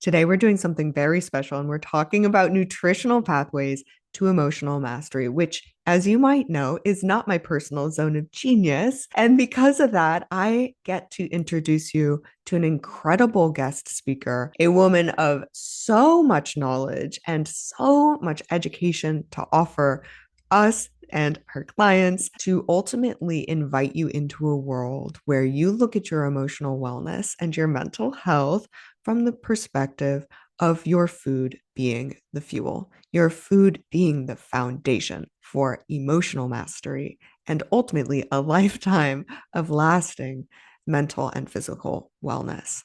Today, we're doing something very special and we're talking about nutritional pathways to emotional mastery, which, as you might know, is not my personal zone of genius. And because of that, I get to introduce you to an incredible guest speaker, a woman of so much knowledge and so much education to offer us and her clients to ultimately invite you into a world where you look at your emotional wellness and your mental health from the perspective of your food being the fuel, your food being the foundation for emotional mastery, and ultimately a lifetime of lasting mental and physical wellness.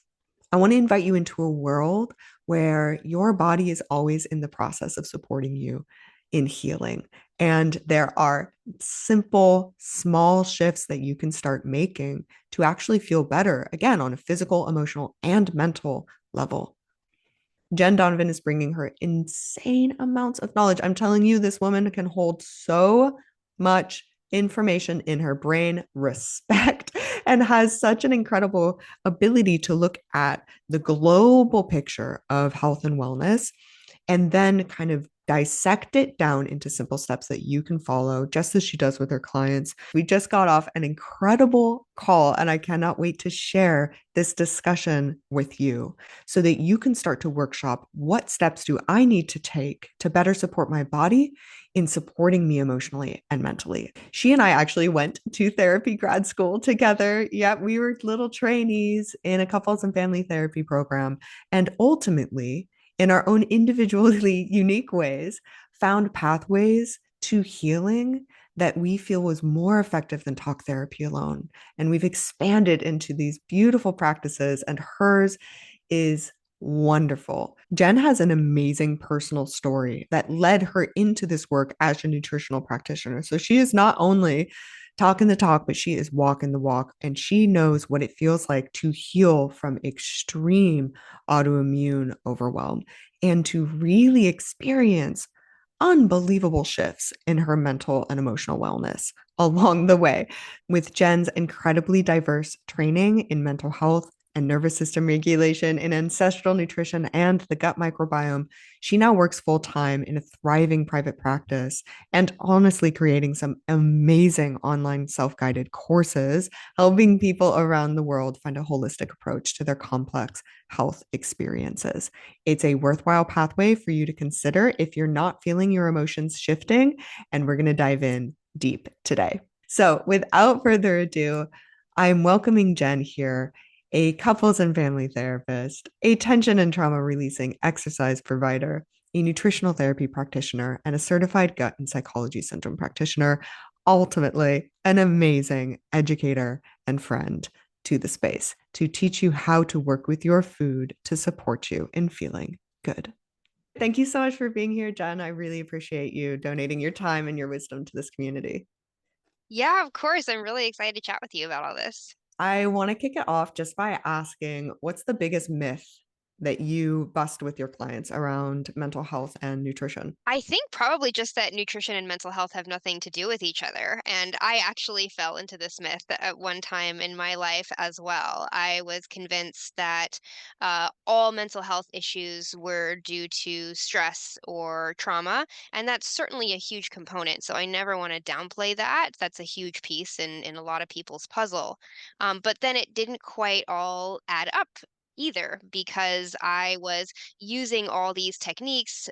I want to invite you into a world where your body is always in the process of supporting you in healing. And there are simple, small shifts that you can start making to actually feel better, again, on a physical, emotional, and mental level. Jen Donovan is bringing her insane amounts of knowledge. I'm telling you, this woman can hold so much information in her brain, respect, and has such an incredible ability to look at the global picture of health and wellness and then kind of dissect it down into simple steps that you can follow, just as she does with her clients. We just got off an incredible call, and I cannot wait to share this discussion with you so that you can start to workshop what steps do I need to take to better support my body in supporting me emotionally and mentally. She and I actually went to therapy grad school together. Yeah, we were little trainees in a couples and family therapy program. And ultimately, in our own individually unique ways, found pathways to healing that we feel was more effective than talk therapy alone. And we've expanded into these beautiful practices, and hers is wonderful. Jen has an amazing personal story that led her into this work as a nutritional practitioner. So she is not only talking the talk, but she is walking the walk, and she knows what it feels like to heal from extreme autoimmune overwhelm and to really experience unbelievable shifts in her mental and emotional wellness along the way. With Jen's incredibly diverse training in mental health and nervous system regulation, in ancestral nutrition, and the gut microbiome, she now works full time in a thriving private practice and honestly creating some amazing online self guided courses, helping people around the world find a holistic approach to their complex health experiences. It's a worthwhile pathway for you to consider if you're not feeling your emotions shifting. And we're going to dive in deep today. So, without further ado, I'm welcoming Jen here, a couples and family therapist, a tension and trauma releasing exercise provider, a nutritional therapy practitioner, and a certified gut and psychology syndrome practitioner, ultimately, an amazing educator and friend to the space to teach you how to work with your food to support you in feeling good. Thank you so much for being here, Jen. I really appreciate you donating your time and your wisdom to this community. Yeah, of course. I'm really excited to chat with you about all this. I want to kick it off just by asking what's the biggest myth that you bust with your clients around mental health and nutrition? I think probably just that nutrition and mental health have nothing to do with each other. And I actually fell into this myth at one time in my life as well. I was convinced that all mental health issues were due to stress or trauma. And that's certainly a huge component. So I never want to downplay that. That's a huge piece in a lot of people's puzzle. But then it didn't quite all add up either because I was using all these techniques,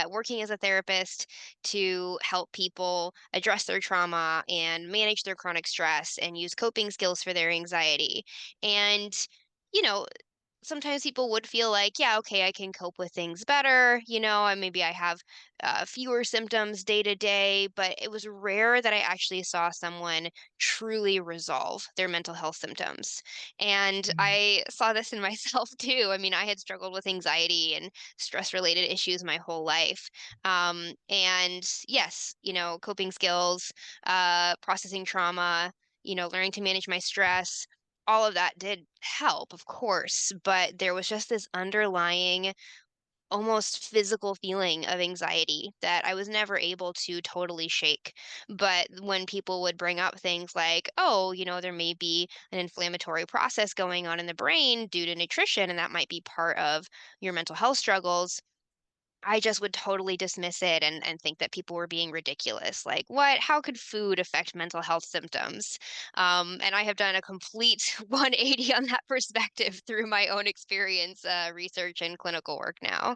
working as a therapist to help people address their trauma and manage their chronic stress and use coping skills for their anxiety. And, you know, sometimes people would feel like, yeah, okay, I can cope with things better. And maybe I have fewer symptoms day to day, but it was rare that I actually saw someone truly resolve their mental health symptoms. And I saw this in myself too. I mean, I had struggled with anxiety and stress related issues my whole life. And yes, coping skills, processing trauma, learning to manage my stress, all of that did help, of course, but there was just this underlying almost physical feeling of anxiety that I was never able to totally shake. But when people would bring up things like, oh, there may be an inflammatory process going on in the brain due to nutrition, and that might be part of your mental health struggles, I just would totally dismiss it and think that people were being ridiculous. Like, what? How could food affect mental health symptoms? And I have done a complete 180 on that perspective through my own experience, research, and clinical work now.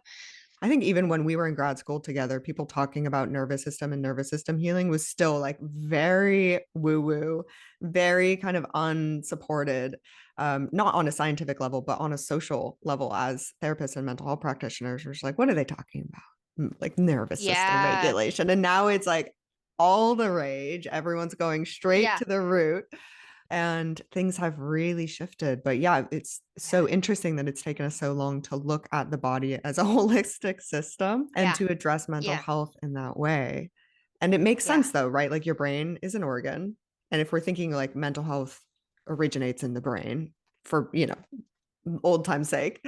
I think even when we were in grad school together, people talking about nervous system and nervous system healing was still like very woo woo, very kind of unsupported, not on a scientific level, but on a social level as therapists and mental health practitioners. We're just like, what are they talking about? Like nervous system Yeah, regulation. And now it's like all the rage. Everyone's going straight yeah, to the root and things have really shifted. But yeah, it's yeah, so interesting that it's taken us so long to look at the body as a holistic system and yeah, to address mental yeah, health in that way. And it makes yeah, sense though, right? Like your brain is an organ. And if we're thinking like mental health originates in the brain for, old time's sake,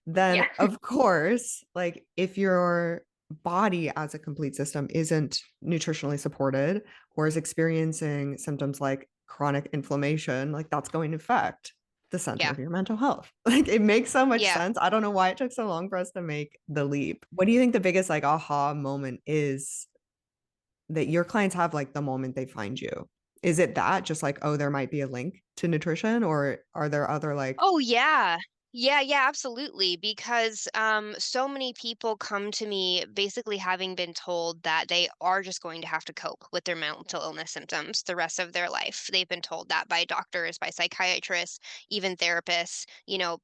then yeah, of course, like if your body as a complete system isn't nutritionally supported or is experiencing symptoms like chronic inflammation, like that's going to affect the center yeah, of your mental health. Like it makes so much yeah. sense. I don't know why it took so long for us to make the leap. What do you think the biggest like aha moment is that your clients have like the moment they find you? Is it that just like, oh, there might be a link to nutrition, or are there other like, Oh yeah. Yeah, yeah, absolutely. Because so many people come to me basically having been told that they are just going to have to cope with their mental illness symptoms the rest of their life. They've been told that by doctors, by psychiatrists, even therapists,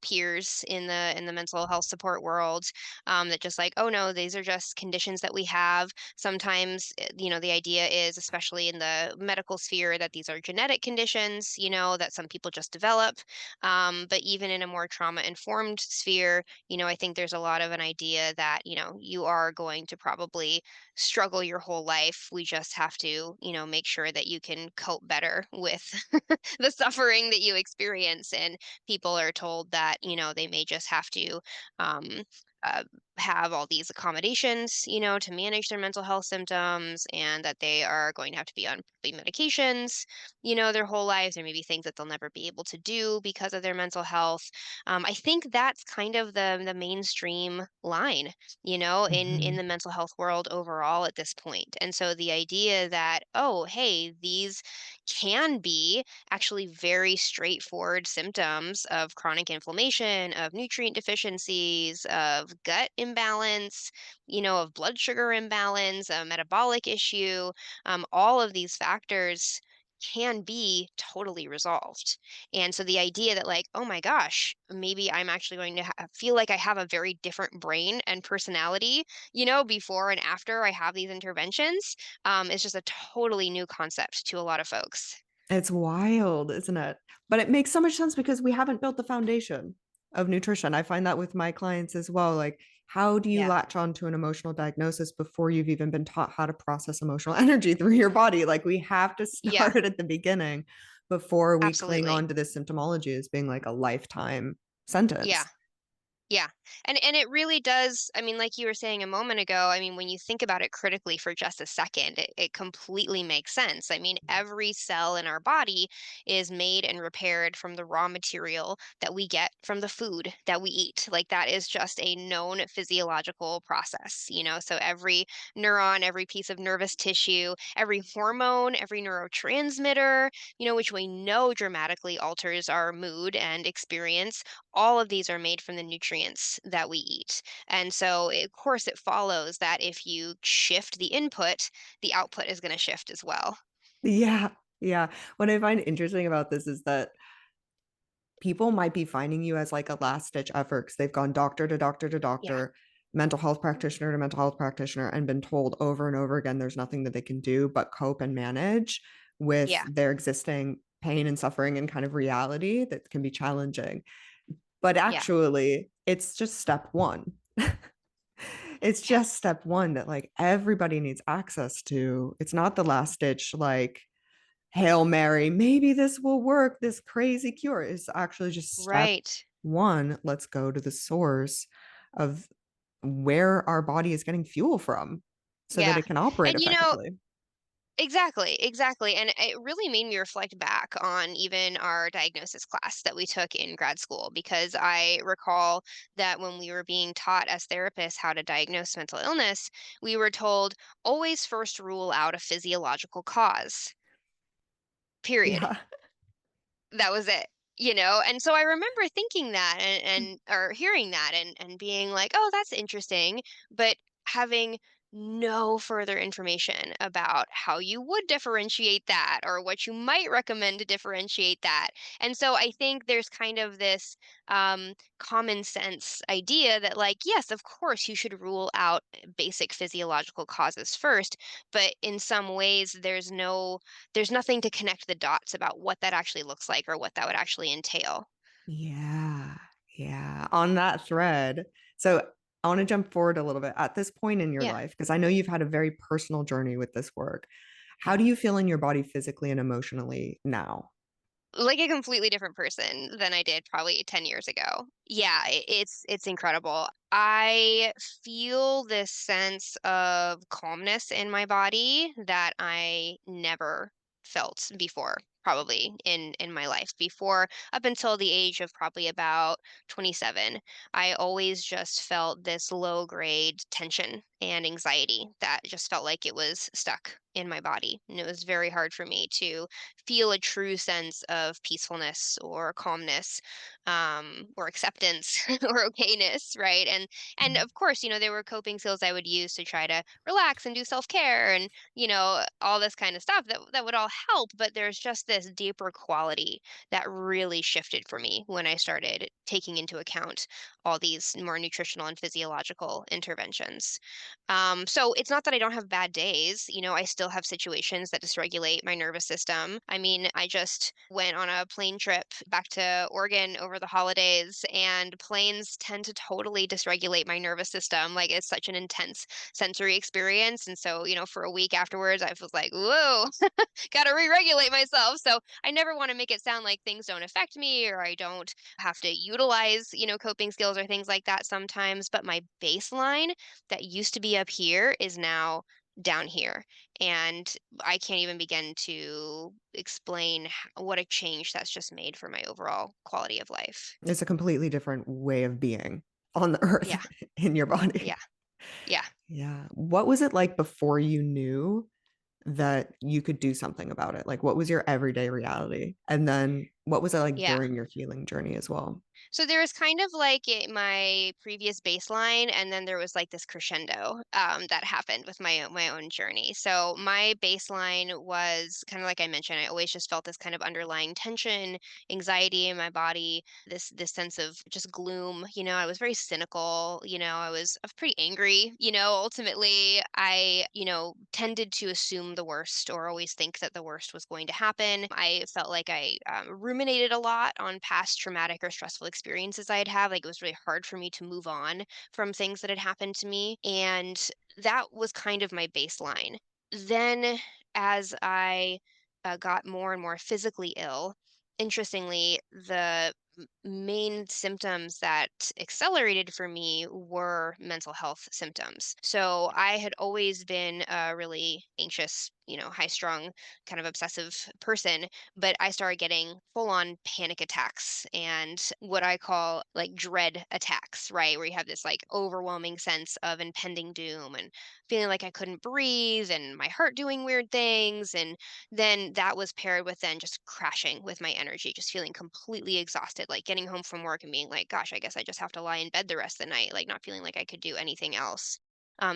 peers in the mental health support world, that just like, oh no, these are just conditions that we have. Sometimes, the idea is, especially in the medical sphere, that these are genetic conditions, that some people just develop. But even in a more trauma informed sphere, I think there's a lot of an idea that, you are going to probably struggle your whole life. We just have to, make sure that you can cope better with the suffering that you experience. And people are told that, they may just have to, um, uh, have all these accommodations, to manage their mental health symptoms, and that they are going to have to be on medications, their whole lives. There may be things that they'll never be able to do because of their mental health. I think that's kind of the mainstream line, in mhm. the mental health world overall at this point. And so the idea that, oh, hey, these can be actually very straightforward symptoms of chronic inflammation, of nutrient deficiencies, of gut imbalance, of blood sugar imbalance, a metabolic issue, all of these factors can be totally resolved. And so the idea that, like, oh my gosh, maybe I'm actually going to feel like I have a very different brain and personality, before and after I have these interventions, is just a totally new concept to a lot of folks. It's wild, isn't it? But it makes so much sense because we haven't built the foundation of nutrition. I find that with my clients as well. Like, how do you Yeah. latch on to an emotional diagnosis before you've even been taught how to process emotional energy through your body? Like, we have to Yeah, start at the beginning before we cling absolutely. on to this symptomology as being like a lifetime Yeah. sentence. Yeah. And it really does, I mean, like you were saying a moment ago, I mean, when you think about it critically for just a second, it completely makes sense. I mean, every cell in our body is made and repaired from the raw material that we get from the food that we eat. Like that is just a known physiological process, So every neuron, every piece of nervous tissue, every hormone, every neurotransmitter, which we know dramatically alters our mood and experience, all of these are made from the nutrients that we eat. And so, of course, it follows that if you shift the input, the output is going to shift as well. Yeah. Yeah. What I find interesting about this is that people might be finding you as like a last ditch effort because they've gone doctor to doctor to Yeah. doctor, mental health practitioner to mental health practitioner, and been told over and over again there's nothing that they can do but cope and manage with Yeah. their existing pain and suffering and kind of reality that can be challenging. But Yeah. actually, it's just step one. It's Yeah. just step one that like everybody needs access to. It's not the last ditch, like Hail Mary, maybe this will work, this crazy cure is actually just step Right. one. Let's go to the source of where our body is getting fuel from so that Yeah. it can operate And effectively. exactly, exactly. And it really made me reflect back on even our diagnosis class that we took in grad school, because I recall that when we were being taught as therapists how to diagnose mental illness, we were told always first rule out a physiological cause, period. Yeah. That was it, you know? And so I remember thinking that and or hearing that and being like, "Oh, that's interesting," but having no further information about how you would differentiate that or what you might recommend to differentiate that. And so I think there's kind of this common sense idea that, like, yes, of course, you should rule out basic physiological causes first, but in some ways, there's nothing to connect the dots about what that actually looks like or what that would actually entail. Yeah. Yeah. On that thread. So I want to jump forward a little bit at this point in your Yeah. life, because I know you've had a very personal journey with this work. How do you feel in your body physically and emotionally now? Like a completely different person than I did probably 10 years ago. Yeah, it's incredible. I feel this sense of calmness in my body that I never felt before, probably in my life. Before, up until the age of probably about 27, I always just felt this low grade tension and anxiety that just felt like it was stuck in my body. And it was very hard for me to feel a true sense of peacefulness or calmness, or acceptance or okayness, right? And Mm. of course, there were coping skills I would use to try to relax and do self-care and all this kind of stuff that would all help. But there's just this deeper quality that really shifted for me when I started taking into account all these more nutritional and physiological interventions. So it's not that I don't have bad days. I still have situations that dysregulate my nervous system. I mean, I just went on a plane trip back to Oregon over the holidays, and planes tend to totally dysregulate my nervous system. Like, it's such an intense sensory experience. And so, for a week afterwards, I was like, whoa, got to re-regulate myself. So I never want to make it sound like things don't affect me or I don't have to utilize, coping skills or things like that sometimes. But my baseline that used to be up here is now down here. And I can't even begin to explain what a change that's just made for my overall quality of life. It's a completely different way of being on the Yeah. earth in your body. Yeah. Yeah. Yeah. What was it like before you knew that you could do something about it? Like, what was your everyday reality? And then what was it like Yeah. during your healing journey as well? So there was kind of like my previous baseline, and then there was like this crescendo that happened with my own journey. So my baseline was kind of like I mentioned. I always just felt this kind of underlying tension, anxiety in my body, this sense of just gloom. I was very cynical. I was pretty angry. Ultimately, I tended to assume the worst or always think that the worst was going to happen. I felt like I ruminated a lot on past traumatic or stressful experiences I had had. Like, it was really hard for me to move on from things that had happened to me. And that was kind of my baseline. Then, as I got more and more physically ill, interestingly, the main symptoms that accelerated for me were mental health symptoms. So I had always been a really anxious, high strung, kind of obsessive person, but I started getting full on panic attacks and what I call like dread attacks, right? Where you have this like overwhelming sense of impending doom and feeling like I couldn't breathe and my heart doing weird things. And then that was paired with then just crashing with my energy, just feeling completely exhausted, like getting home from work and being like, gosh, I guess I just have to lie in bed the rest of the night, like not feeling like I could do anything else.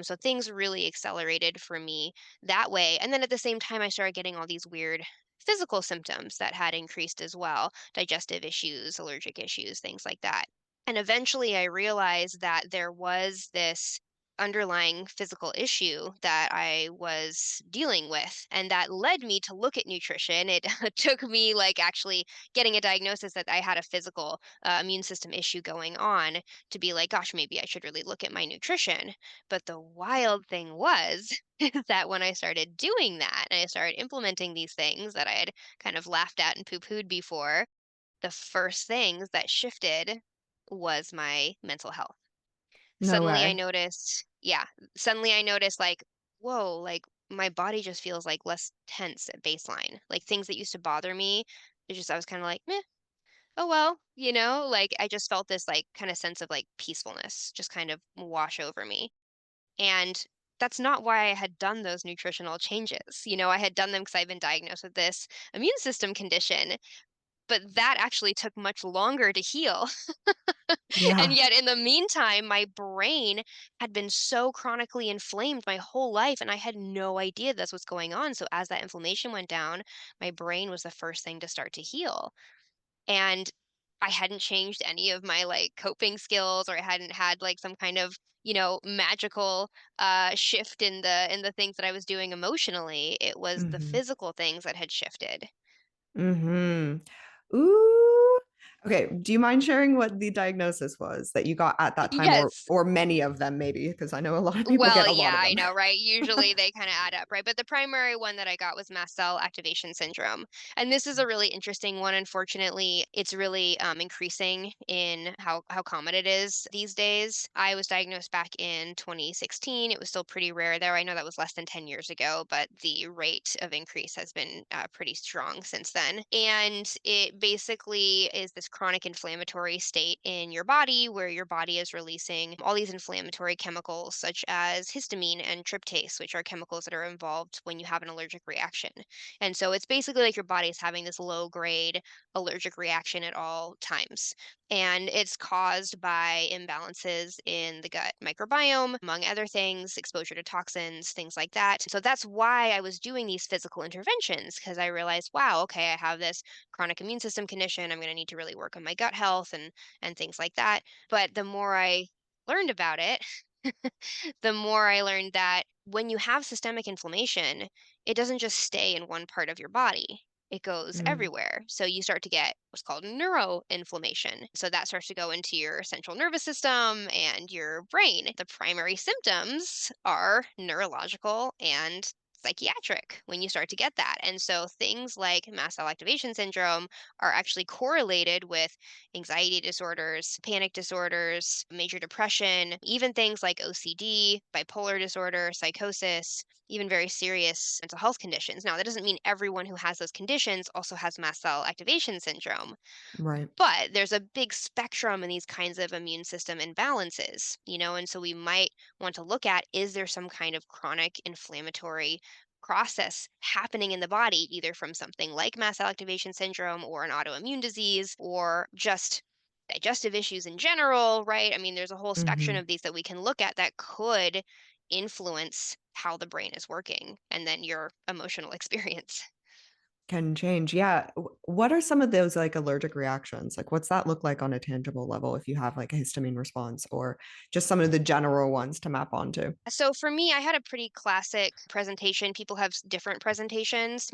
So things really accelerated for me that way. And then at the same time, I started getting all these weird physical symptoms that had increased as well, digestive issues, allergic issues, things like that. And eventually I realized that there was this underlying physical issue that I was dealing with. And that led me to look at nutrition. It took me like actually getting a diagnosis that I had a physical immune system issue going on to be like, gosh, maybe I should really look at my nutrition. But the wild thing was is that when I started doing that and I started implementing these things that I had kind of laughed at and poo pooed before, the first things that shifted was my mental health. No Suddenly I way. noticed, yeah, suddenly I noticed like, whoa, like my body just feels like less tense at baseline. Like things that used to bother me, I was kind of like, meh, oh well, like I just felt this like kind of sense of like peacefulness just kind of wash over me. And that's not why I had done those nutritional changes. I had done them because I've been diagnosed with this immune system condition, but that actually took much longer to heal. And Yeah. yet, in the meantime, my brain had been so chronically inflamed my whole life, and I had no idea that's what's going on. So, as that inflammation went down, my brain was the first thing to start to heal. And I hadn't changed any of my like coping skills, or I hadn't had like some kind of, magical shift in the things that I was doing emotionally. It was the Mhm. physical things that had shifted. Mhm. Ooh. Okay, do you mind sharing what the diagnosis was that you got at that time, Yes. or many of them maybe? Because I know a lot of people get Well, a lot yeah, of I them. know, right? Usually they kind of add up, right? But the primary one that I got was mast cell activation syndrome. And this is a really interesting one. Unfortunately, it's really increasing in how common it is these days. I was diagnosed back in 2016. It was still pretty rare there. I know that was less than 10 years ago, but the rate of increase has been pretty strong since then. And it basically is this chronic inflammatory state in your body where your body is releasing all these inflammatory chemicals, such as histamine and tryptase, which are chemicals that are involved when you have an allergic reaction. And so it's basically like your body is having this low grade allergic reaction at all times. And it's caused by imbalances in the gut microbiome, among other things, exposure to toxins, things like that. So that's why I was doing these physical interventions, because I realized, wow, okay, I have this chronic immune system condition. I'm going to need to really work on my gut health and things like that. But the more I learned about it, the more I learned that when you have systemic inflammation, it doesn't just stay in one part of your body. It goes Mm. everywhere. So you start to get what's called neuroinflammation. So that starts to go into your central nervous system and your brain. The primary symptoms are neurological and psychiatric when you start to get that. And so things like mast cell activation syndrome are actually correlated with anxiety disorders, panic disorders, major depression, even things like OCD, bipolar disorder, psychosis, even very serious mental health conditions. Now, that doesn't mean everyone who has those conditions also has mast cell activation syndrome, Right. but there's a big spectrum in these kinds of immune system imbalances, and so we might want to look at, is there some kind of chronic inflammatory process happening in the body, either from something like mast cell activation syndrome or an autoimmune disease or just digestive issues in general, right? I mean, there's a whole spectrum Mhm. of these that we can look at that could influence how the brain is working and then your emotional experience. Can change. Yeah. What are some of those like allergic reactions? Like, what's that look like on a tangible level if you have like a histamine response or just some of the general ones to map onto? So for me, I had a pretty classic presentation. People have different presentations,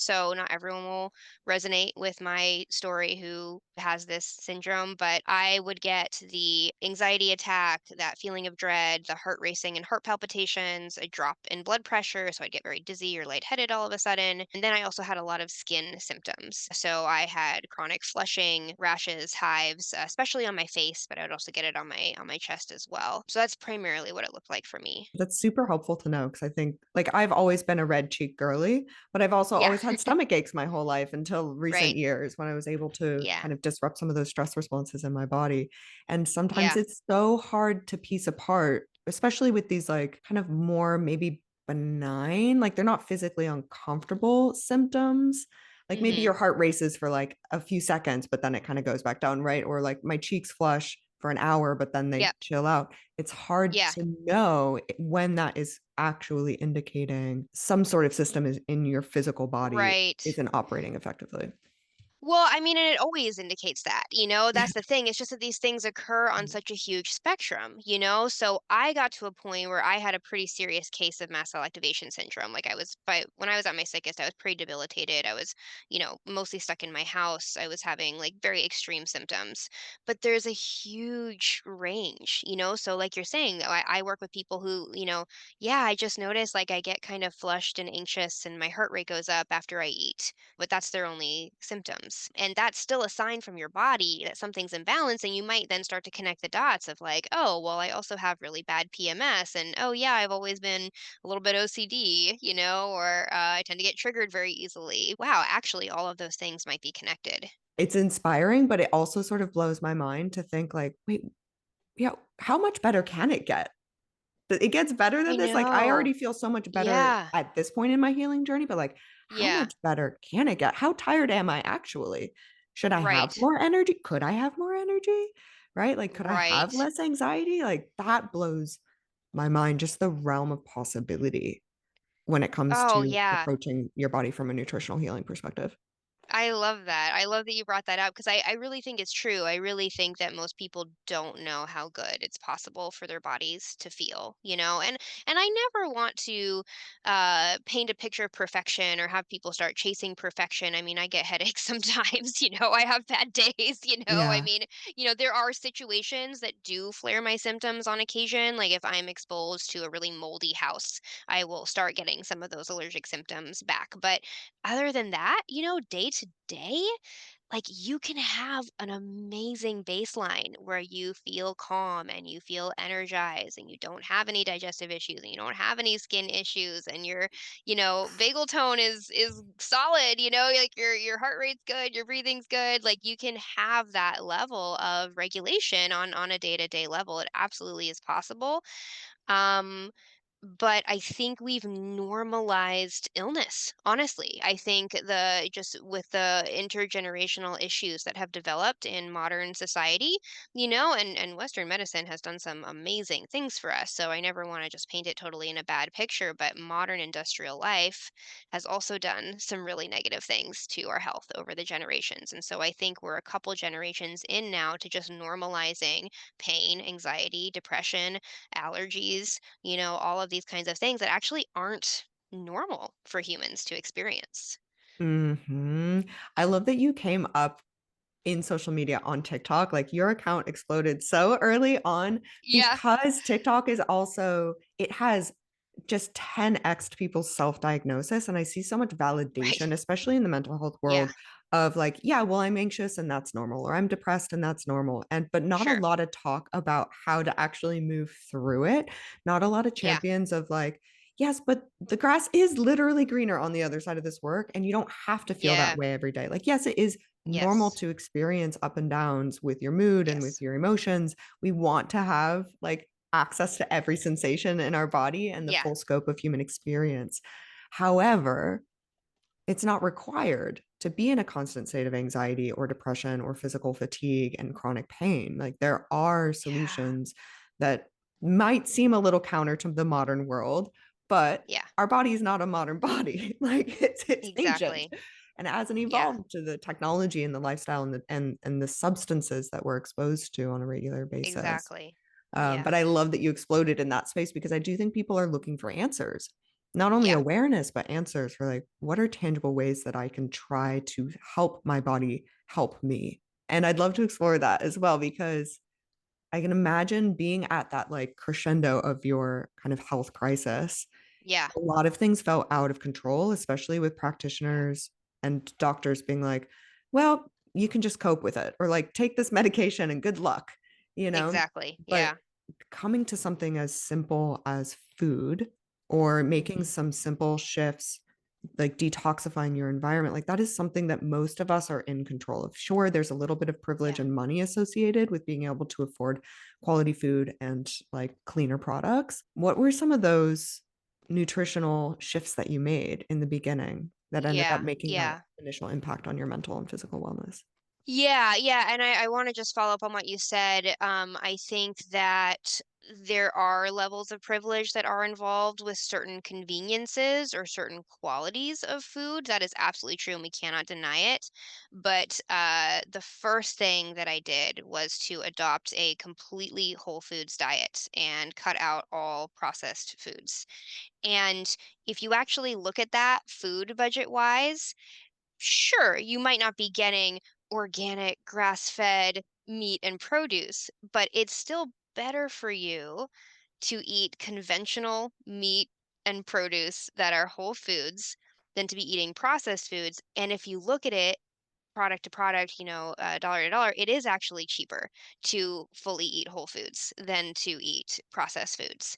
so not everyone will resonate with my story who has this syndrome, but I would get the anxiety attack, that feeling of dread, the heart racing and heart palpitations, a drop in blood pressure. So I'd get very dizzy or lightheaded all of a sudden. And then I also had a lot of skin symptoms. So I had chronic flushing, rashes, hives, especially on my face, but I would also get it on my chest as well. So that's primarily what it looked like for me. That's super helpful to know because I think like I've always been a red cheek girly, but I've also Yeah, always had stomach aches my whole life until recent right. years when I was able to Yeah. kind of disrupt some of those stress responses in my body. And sometimes Yeah. it's so hard to piece apart, especially with these like kind of more maybe benign, like they're not physically uncomfortable symptoms. Like maybe your Mhm. heart races for like a few seconds, but then it kind of goes back down, right? Or like my cheeks flush for an hour, but then they Yep. chill out. It's hard Yeah. to know when that is actually indicating some sort of system is in your physical body Right. isn't operating effectively. Well, I mean, and it always indicates that, Yeah. that's the thing. It's just that these things occur on such a huge spectrum. So I got to a point where I had a pretty serious case of mast cell activation syndrome. Like when I was at my sickest, I was pretty debilitated. I was, mostly stuck in my house. I was having like very extreme symptoms. But there's a huge range. So like you're saying, I work with people who, yeah, I just noticed like I get kind of flushed and anxious and my heart rate goes up after I eat, but that's their only symptoms. symptoms. And that's still a sign from your body that something's imbalanced. And you might then start to connect the dots of like, oh, well, I also have really bad PMS. And oh, yeah, I've always been a little bit OCD, or I tend to get triggered very easily. Wow, actually, all of those things might be connected. It's inspiring, but it also sort of blows my mind to think like, wait, yeah, how much better can it get? It gets better I than this. Like I know. already feel so much better Yeah. at this point in my healing journey, but like how Yeah. much better can it get? How tired am I actually? Should I have Right. more energy? Could I have more energy? Right? Like could I have Right. less anxiety? Like that blows my mind, just the realm of possibility when it comes Oh, to yeah. approaching your body from a nutritional healing perspective. I love that. I love that you brought that up because I really think it's true. I really think that most people don't know how good it's possible for their bodies to feel, and I never want to paint a picture of perfection or have people start chasing perfection. I mean, I get headaches sometimes, I have bad days, I Yeah. mean, there are situations that do flare my symptoms on occasion. Like if I'm exposed to a really moldy house, I will start getting some of those allergic symptoms back. But other than that, day to day, like you can have an amazing baseline where you feel calm and you feel energized and you don't have any digestive issues and you don't have any skin issues and your, vagal tone is solid, like your heart rate's good, your breathing's good. Like you can have that level of regulation on a day-to-day level. It absolutely is possible. Um, but I think we've normalized illness. Honestly, I think the just with the intergenerational issues that have developed in modern society, and Western medicine has done some amazing things for us. So I never want to just paint it totally in a bad picture, but modern industrial life has also done some really negative things to our health over the generations. And so I think we're a couple generations in now to just normalizing pain, anxiety, depression, allergies, all of these kinds of things that actually aren't normal for humans to experience. I love that you came up in social media on TikTok. Like your account exploded so early on Yeah, because TikTok is also, it has just 10x people's self-diagnosis. And I see so much validation, right. especially in the mental health Yeah, world, of like, yeah, well, I'm anxious and that's normal, or I'm depressed and that's normal. And but not a sure. lot of talk about how to actually move through it. Not a lot of Yeah, champions of like, yes, but the grass is literally greener on the other side of this work. And you don't have to feel that yeah, way every day. Like, yes, it is normal yes, to experience up and downs with your mood and with yes, your emotions. We want to have like access to every sensation in our body and the yeah, full scope of human experience. However, it's not required to be in a constant state of anxiety or depression or physical fatigue and chronic pain. Like there are yeah, solutions that might seem a little counter to the modern world, but yeah, our body is not a modern body. Like it's ancient exactly. and it hasn't Yeah, evolved to the technology and the lifestyle and the substances that we're exposed to on a regular basis. exactly. But Yeah, I love that you exploded in that space because I do think people are looking for answers, not only yeah, awareness, but answers for like, what are tangible ways that I can try to help my body help me? And I'd love to explore that as well because I can imagine being at that like crescendo of your kind of health crisis. yeah, A lot of things felt out of control, especially with yeah, practitioners and doctors being like, well, you can just cope with it or like take this medication and good luck, you know? exactly. But Yeah. coming to something as simple as food or making Hmm. some simple shifts like detoxifying your environment, like that is something that most of us are in control of. Sure, there's a little bit of privilege Yeah. and money associated with being able to afford quality food and like cleaner products. What were some of those nutritional shifts that you made in the beginning that ended up Yeah. making that Yeah. initial impact on your mental and physical wellness? Yeah, yeah, and I want to just follow up on what you said. I think that there are levels of privilege that are involved with certain conveniences or certain qualities of food. That is absolutely true, and we cannot deny it. But the first thing that I did was to adopt a completely whole foods diet and cut out all processed foods. And if you actually look at that food budget wise, sure, you might not be getting organic, grass-fed meat and produce, but it's still better for you to eat conventional meat and produce that are whole foods than to be eating processed foods. And if you look at it, product to product, dollar to dollar, it is actually cheaper to fully eat whole foods than to eat processed foods.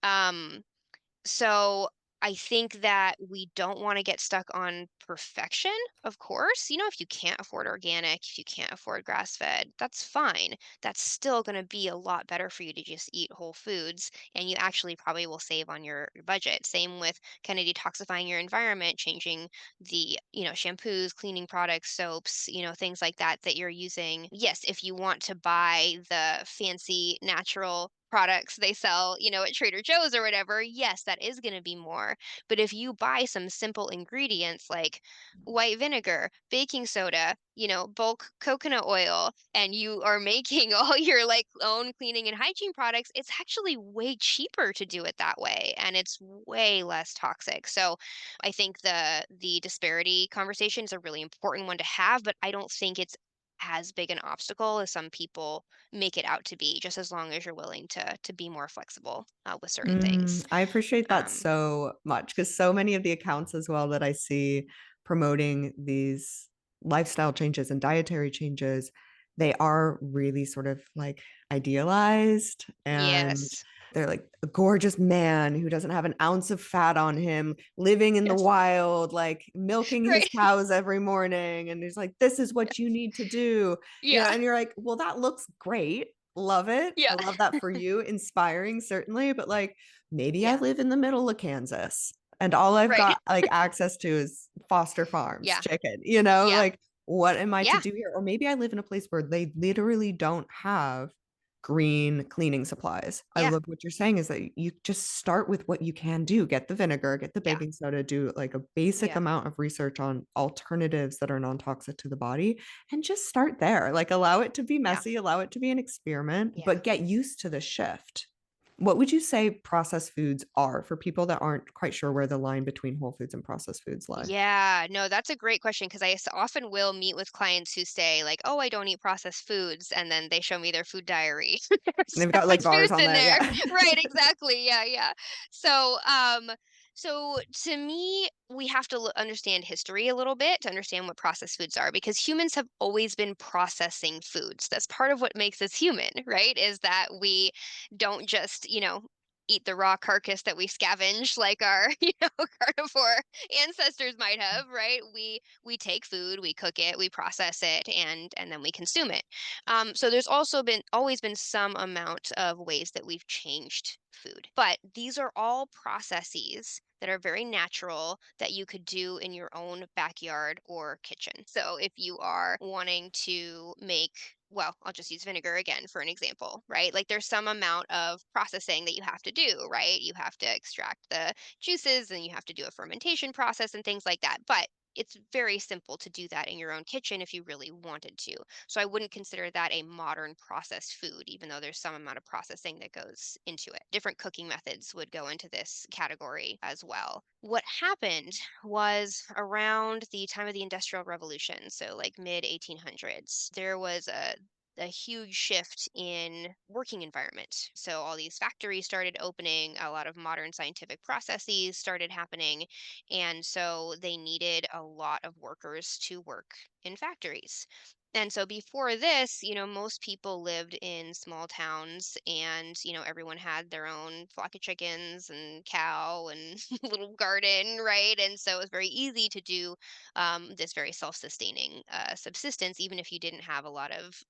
Um, so I think that we don't want to get stuck on perfection, of course. If you can't afford organic, if you can't afford grass fed, that's fine. That's still going to be a lot better for you to just eat whole foods, and you actually probably will save on your budget. Same with kind of detoxifying your environment, changing the, shampoos, cleaning products, soaps, things like that that you're using. Yes, if you want to buy the fancy natural products they sell, at Trader Joe's or whatever, yes, that is going to be more. But if you buy some simple ingredients like white vinegar, baking soda, bulk coconut oil, and you are making all your like own cleaning and hygiene products, it's actually way cheaper to do it that way and it's way less toxic. So I think the disparity conversation is a really important one to have, but I don't think it's as big an obstacle as some people make it out to be, just as long as you're willing to be more flexible with certain things. I appreciate that Um, so much because so many of the accounts as well that I see promoting these lifestyle changes and dietary changes, they are really sort of like idealized and yes, they're like a gorgeous man who doesn't have an ounce of fat on him, living in the yes, wild, like milking his right, cows every morning. And he's like, this is what you yes, need to do. yeah, And you're like, well, that looks great. Love it. yeah, I love that for you. Inspiring, certainly. But like, maybe I yeah, live in the middle of Kansas and all I've right, got like access to is Foster Farms yeah, chicken, yeah, like what am I to yeah, do here? Or maybe I live in a place where they literally don't have green cleaning supplies. I yeah, love what you're saying is that you just start with what you can do. Get the vinegar, get the yeah, baking soda, do like a basic yeah, amount of research on alternatives that are non-toxic to the body and just start there. Like allow it to be yeah, messy, allow it to be an experiment, yeah. but get used to the shift. What would you say processed foods are for people that aren't quite sure where the line between whole foods and processed foods lie? Yeah, no, that's a great question because often will meet with clients who say like, "Oh, I don't eat processed foods," and then they show me their food diary. And There's they've got like processed bars foods on in there. there. Yeah. Right, exactly. Yeah, yeah. So, so to me, we have to understand history a little bit to understand what processed foods are because humans have always been processing foods. That's part of what makes us human, right? Is that we don't just, eat the raw carcass that we scavenge like our, carnivore ancestors might have, right? We take food, we cook it, we process it, and then we consume it. So there's also been always been some amount of ways that we've changed food, but these are all processes that are very natural that you could do in your own backyard or kitchen. So if you are wanting to make well, I'll just use vinegar again for an example, right? Like there's some amount of processing that you have to do, right? You have to extract the juices and you have to do a fermentation process and things like that. But it's very simple to do that in your own kitchen if you really wanted to. So I wouldn't consider that a modern processed food, even though there's some amount of processing that goes into it. Different cooking methods would go into this category as well. What happened was around the time of the Industrial Revolution, so like mid 1800s, there was a huge shift in working environment. So all these factories started opening, a lot of modern scientific processes started happening, and so they needed a lot of workers to work in factories. And so before this, most people lived in small towns and, everyone had their own flock of chickens and cow and little garden, right? And so it was very easy to do this very self-sustaining subsistence, even if you didn't have a lot of,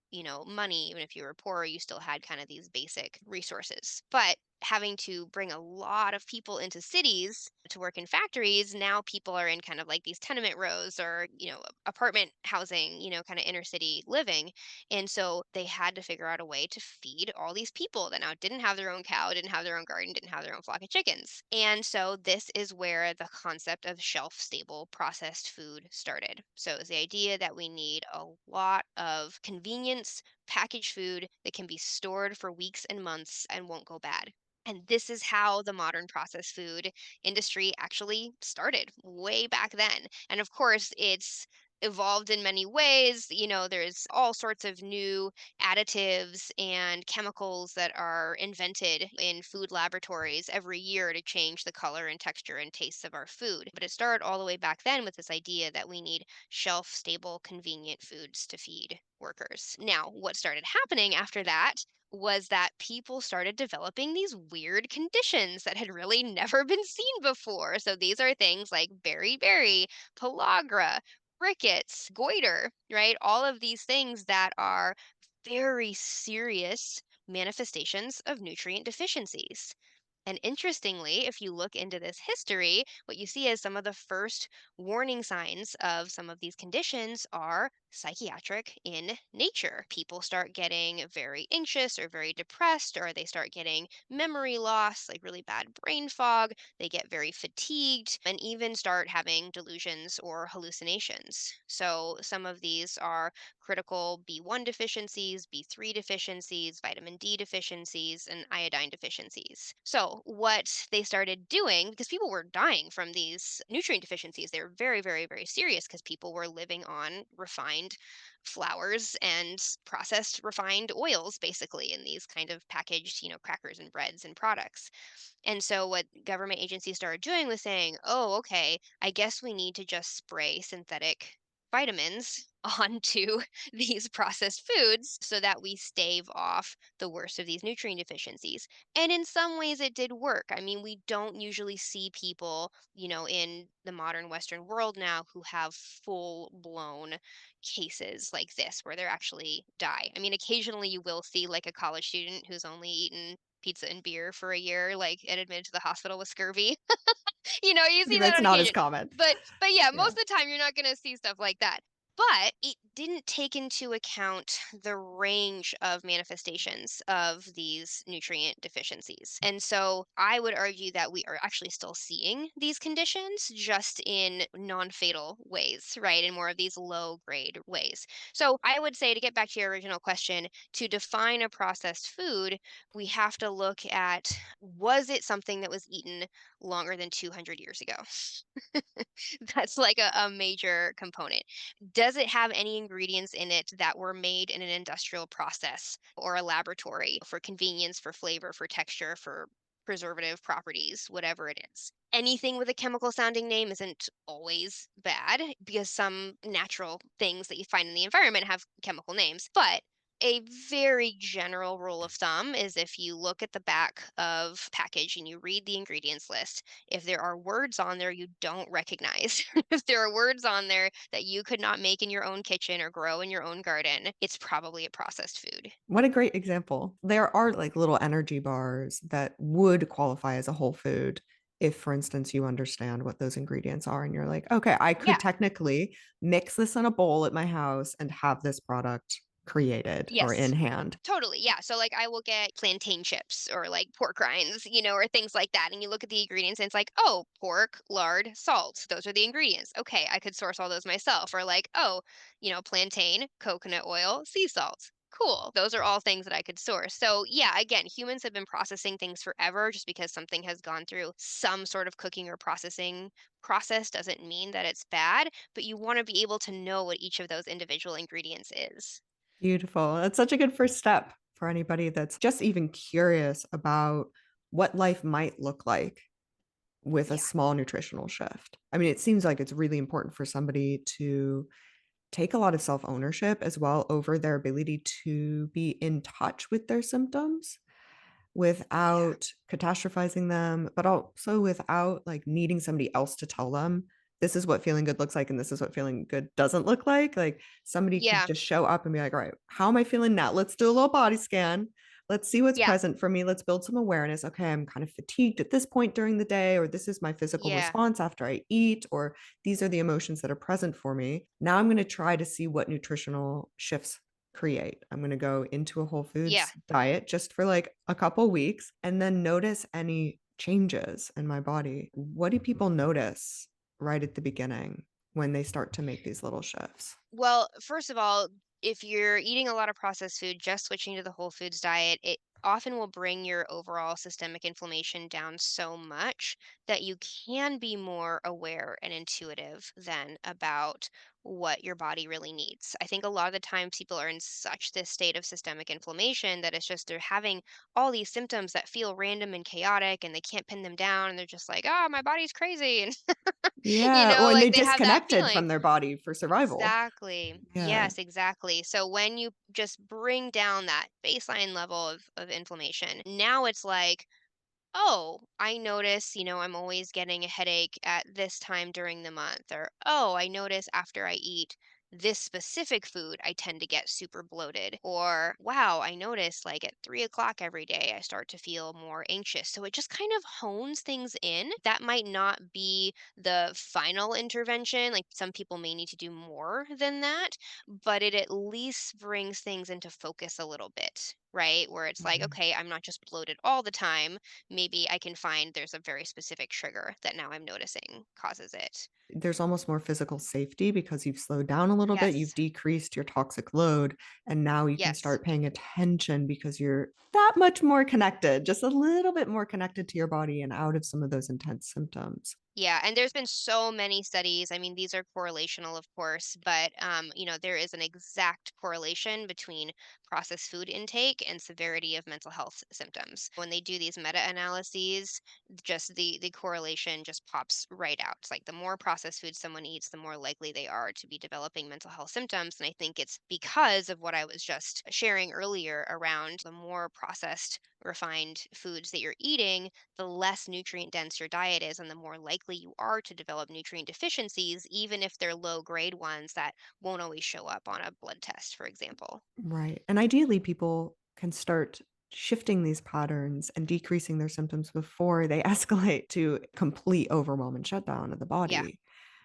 money, even if you were poor, you still had kind of these basic resources. But having to bring a lot of people into cities to work in factories, now people are in kind of like these tenement rows or, apartment housing, kind of inner city living. And so they had to figure out a way to feed all these people that now didn't have their own cow, didn't have their own garden, didn't have their own flock of chickens. And so this is where the concept of shelf stable processed food started. So it's the idea that we need a lot of convenience packaged food that can be stored for weeks and months and won't go bad. And this is how the modern processed food industry actually started way back then. And of course, it's evolved in many ways. There's all sorts of new additives and chemicals that are invented in food laboratories every year to change the color and texture and taste of our food. But it started all the way back then with this idea that we need shelf stable, convenient foods to feed workers. Now, what started happening after that was that people started developing these weird conditions that had really never been seen before. So these are things like beriberi, pellagra, rickets, goiter, right? All of these things that are very serious manifestations of nutrient deficiencies. And interestingly, if you look into this history, what you see is some of the first warning signs of some of these conditions are psychiatric in nature. People start getting very anxious or very depressed, or they start getting memory loss, like really bad brain fog. They get very fatigued and even start having delusions or hallucinations. So, some of these are critical B1 deficiencies, B3 deficiencies, vitamin D deficiencies, and iodine deficiencies. So, what they started doing, because people were dying from these nutrient deficiencies, they were very, very, very serious because people were living on refined flours and processed refined oils, basically, in these kind of packaged, crackers and breads and products. And so what government agencies started doing was saying, oh, okay, I guess we need to just spray synthetic vitamins onto these processed foods so that we stave off the worst of these nutrient deficiencies. And in some ways it did work. I mean, we don't usually see people, in the modern Western world now who have full blown cases like this where they're actually die. I mean, occasionally you will see like a college student who's only eaten pizza and beer for a year, like, and admitted to the hospital with scurvy. You see that That's on not as occasion. common. But yeah, Yeah. most of the time you're not gonna see stuff like that. But it didn't take into account the range of manifestations of these nutrient deficiencies. And so I would argue that we are actually still seeing these conditions just in non-fatal ways, right? In more of these low grade ways. So I would say, to get back to your original question, to define a processed food, we have to look at, was it something that was eaten longer than 200 years ago? That's like a major component. Does it have any ingredients in it that were made in an industrial process or a laboratory for convenience, for flavor, for texture, for preservative properties, whatever it is? Anything with a chemical sounding name isn't always bad because some natural things that you find in the environment have chemical names. But a very general rule of thumb is, if you look at the back of package and you read the ingredients list, if there are words on there you don't recognize, if there are words on there that you could not make in your own kitchen or grow in your own garden, it's probably a processed food. What a great example. There are like little energy bars that would qualify as a whole food if, for instance, you understand what those ingredients are and you're like, okay, I could Yeah. technically mix this in a bowl at my house and have this product created or in Yes. hand. Totally. Yeah. So like I will get plantain chips or like pork rinds, or things like that. And you look at the ingredients and it's like, oh, pork, lard, salt. Those are the ingredients. Okay, I could source all those myself. Or like, oh, plantain, coconut oil, sea salt. Cool. Those are all things that I could source. So yeah, again, humans have been processing things forever. Just because something has gone through some sort of cooking or processing process doesn't mean that it's bad, but you want to be able to know what each of those individual ingredients is. Beautiful. That's such a good first step for anybody that's just even curious about what life might look like with a Yeah. small nutritional shift. I mean, it seems like it's really important for somebody to take a lot of self ownership as well over their ability to be in touch with their symptoms Yeah. without catastrophizing them, but also without like needing somebody else to tell them this is what feeling good looks like and this is what feeling good doesn't look like. Like somebody could Yeah. just show up and be like, all right, how am I feeling now? Let's do a little body scan. Let's see what's Yeah. present for me. Let's build some awareness. Okay, I'm kind of fatigued at this point during the day, or this is my physical Yeah. response after I eat, or these are the emotions that are present for me. Now I'm going to try to see what nutritional shifts create. I'm going to go into a whole Yeah. foods diet just for like a couple weeks and then notice any changes in my body. What do people notice right at the beginning when they start to make these little shifts? Well, first of all, if you're eating a lot of processed food, just switching to the whole foods diet, it often will bring your overall systemic inflammation down so much that you can be more aware and intuitive then about what your body really needs. I think a lot of the times people are in such this state of systemic inflammation that it's just they're having all these symptoms that feel random and chaotic and they can't pin them down and they're just like, "Oh, my body's crazy." And Yeah, well, and like they they have that disconnected feeling. from their body for survival. Exactly. Yeah. Yes, exactly. So when you just bring down that baseline level of inflammation, now it's like, oh, I notice, I'm always getting a headache at this time during the month. Or, oh, I notice after I eat this specific food, I tend to get super bloated. Or, wow, I notice like at 3 o'clock every day, I start to feel more anxious. So it just kind of hones things in. That might not be the final intervention. Like some people may need to do more than that, but it at least brings things into focus a little bit, right? Where it's like, Mhm. okay, I'm not just bloated all the time. Maybe I can find there's a very specific trigger that now I'm noticing causes it. There's almost more physical safety because you've slowed down a little bit, you've Yes. decreased your toxic load, and now you can Yes. start paying attention because you're that much more connected, just a little bit more connected to your body and out of some of those intense symptoms. Yeah, and there's been so many studies. I mean, these are correlational, of course, but there is an exact correlation between processed food intake and severity of mental health symptoms. When they do these meta-analyses, just the correlation just pops right out. It's like the more processed food someone eats, the more likely they are to be developing mental health symptoms. And I think it's because of what I was just sharing earlier around the more processed, refined foods that you're eating, the less nutrient dense your diet is and the more likely you are to develop nutrient deficiencies, even if they're low grade ones that won't always show up on a blood test, for example. Right. And ideally, people can start shifting these patterns and decreasing their symptoms before they escalate to complete overwhelm and shutdown of the Yeah. body.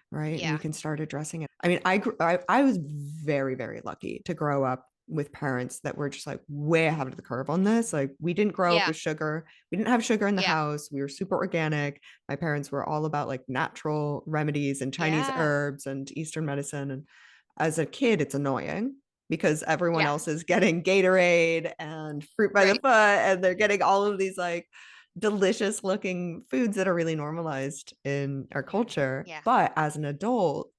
Right? And you Yeah. can start addressing it. I mean, I was very, very lucky to grow up with parents that were just like way ahead of the curve on this. Like we didn't grow up Yeah. with sugar. We didn't have sugar in the Yeah. house. We were super organic. My parents were all about like natural remedies and Chinese Yeah. herbs and Eastern medicine. And as a kid, it's annoying because everyone Yeah. else is getting Gatorade and fruit by the Right. foot, and they're getting all of these like delicious looking foods that are really normalized in our culture. Yeah. But as an adult,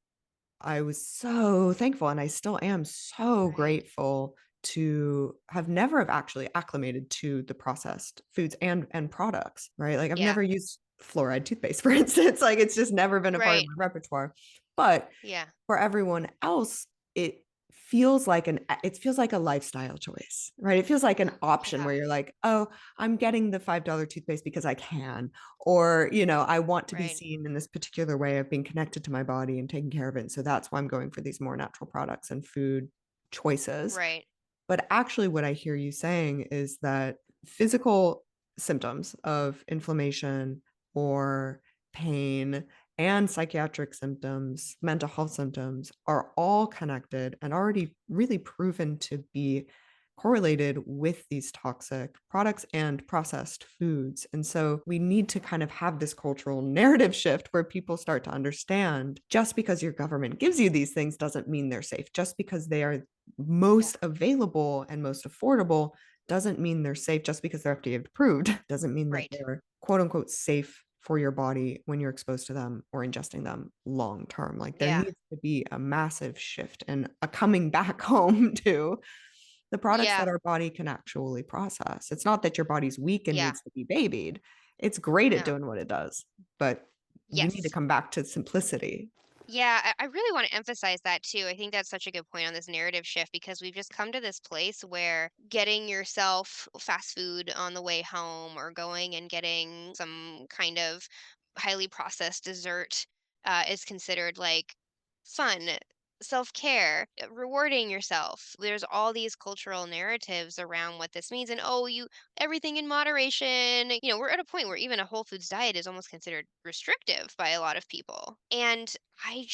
I was so thankful and I still am so Right. grateful to have never have actually acclimated to the processed foods and products, right? Like I've Yeah. never used fluoride toothpaste, for instance. Like it's just never been a part of Right. my repertoire. But Yeah. for everyone else, it feels like a lifestyle choice, right? It feels like an option Yeah. where you're like, oh, I'm getting the $5 toothpaste because I can, or I want to be Right. seen in this particular way of being connected to my body and taking care of it. So that's why I'm going for these more natural products and food choices. Right. But actually, what I hear you saying is that physical symptoms of inflammation or pain and psychiatric symptoms, mental health symptoms are all connected and already really proven to be correlated with these toxic products and processed foods. And so we need to kind of have this cultural narrative shift where people start to understand just because your government gives you these things doesn't mean they're safe. Just because they are Yeah. most available and most affordable doesn't mean they're safe. Just because they're FDA approved doesn't mean that Right. they're quote unquote safe for your body when you're exposed to them or ingesting them long term. Like there Yeah. needs to be a massive shift and a coming back home to the products Yeah. that our body can actually process. It's not that your body's weak and Yeah. needs to be babied. It's great at No. doing what it does, but we need to Yes. come back to simplicity. Yeah, I really want to emphasize that too. I think that's such a good point on this narrative shift because we've just come to this place where getting yourself fast food on the way home or going and getting some kind of highly processed dessert is considered like fun, self-care, rewarding yourself. There's all these cultural narratives around what this means and oh, you everything in moderation. We're at a point where even a whole foods diet is almost considered restrictive by a lot of people. And I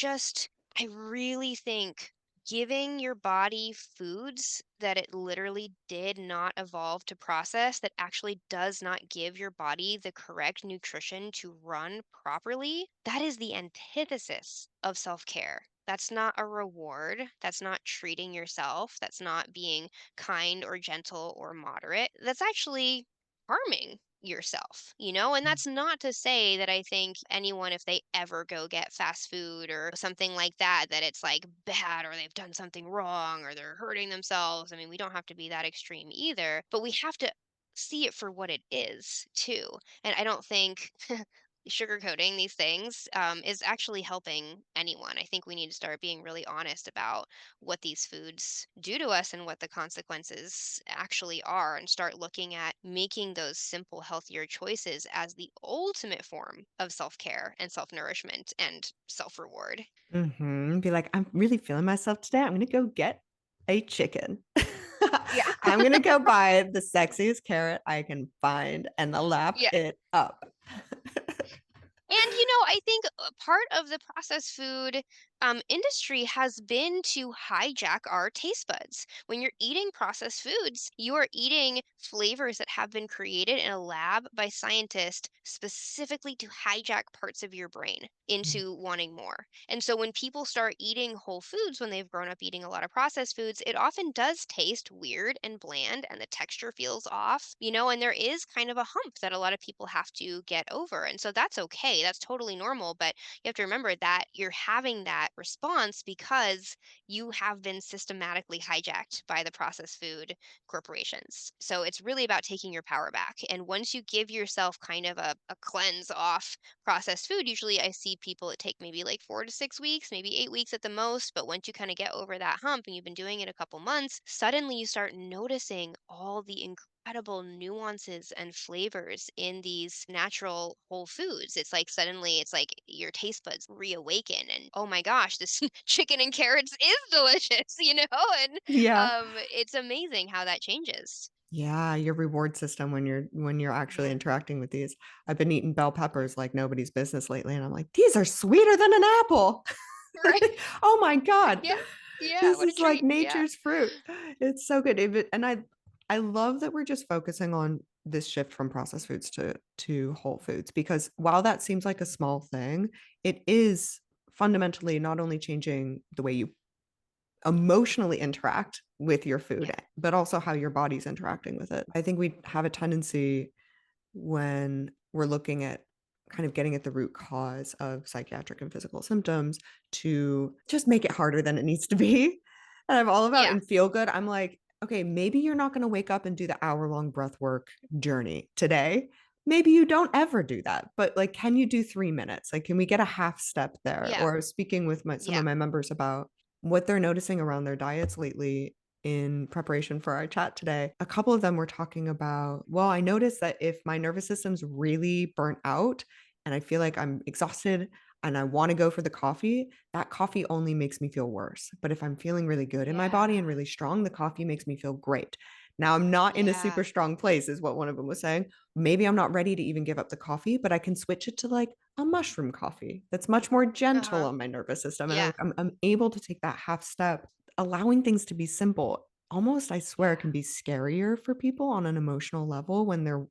really think giving your body foods that it literally did not evolve to process, that actually does not give your body the correct nutrition to run properly, that is the antithesis of self care. That's not a reward. That's not treating yourself. That's not being kind or gentle or moderate. That's actually harming yourself, you know? And that's not to say that I think anyone, if they ever go get fast food or something like that, that it's like bad or they've done something wrong or they're hurting themselves. I mean, we don't have to be that extreme either, but we have to see it for what it is too. And I don't think sugarcoating these things is actually helping anyone. I think we need to start being really honest about what these foods do to us and what the consequences actually are, and start looking at making those simple, healthier choices as the ultimate form of self care and self nourishment and self reward. Be like, "I'm really feeling myself today. I'm gonna go get a chicken. Yeah. I'm gonna go buy the sexiest carrot I can find and lap Yeah. it up." And I think part of the processed food industry has been to hijack our taste buds. When you're eating processed foods, you are eating flavors that have been created in a lab by scientists specifically to hijack parts of your brain into wanting more. And so when people start eating whole foods, when they've grown up eating a lot of processed foods, it often does taste weird and bland and the texture feels off, and there is kind of a hump that a lot of people have to get over. And so that's okay. That's totally normal. But you have to remember that you're having that response because you have been systematically hijacked by the processed food corporations. So it's really about taking your power back. And once you give yourself kind of a cleanse off processed food, usually I see people it take maybe like 4 to 6 weeks, maybe 8 weeks at the most. But once you kind of get over that hump and you've been doing it a couple months, suddenly you start noticing all the incredible nuances and flavors in these natural whole foods. It's like suddenly it's like your taste buds reawaken and oh my gosh, this chicken and carrots is delicious, And Yeah. it's amazing how that changes. Yeah, your reward system when you're actually Yeah. interacting with these. I've been eating bell peppers like nobody's business lately, and I'm like, "These are sweeter than an apple." Right. Oh my god. Yeah. Yeah. This What a is like treat. Yeah. nature's fruit. It's so good. And I love that we're just focusing on this shift from processed foods to whole foods, because while that seems like a small thing, it is fundamentally not only changing the way you emotionally interact with your food, Yeah. but also how your body's interacting with it. I think we have a tendency when we're looking at kind of getting at the root cause of psychiatric and physical symptoms to just make it harder than it needs to be. And I'm all about Yeah. in feel good. I'm like, okay, maybe you're not going to wake up and do the hour-long breath work journey today. Maybe you don't ever do that, but like, can you do 3 minutes? Like, can we get a half step there? Yeah. Or I was speaking with some Yeah. of my members about what they're noticing around their diets lately in preparation for our chat today. A couple of them were talking about, well, I noticed that if my nervous system's really burnt out and I feel like I'm exhausted and I want to go for the coffee, that coffee only makes me feel worse. But if I'm feeling really good in my body and Yeah. really strong, the coffee makes me feel great. Now, I'm not in a Yeah. super strong place, is what one of them was saying. Maybe I'm not ready to even give up the coffee, but I can switch it to like a mushroom coffee that's much more gentle Uh-huh. on my nervous system. And Yeah. I'm able to take that half step, allowing things to be simple. Almost, I swear, it Yeah. can be scarier for people on an emotional level when they're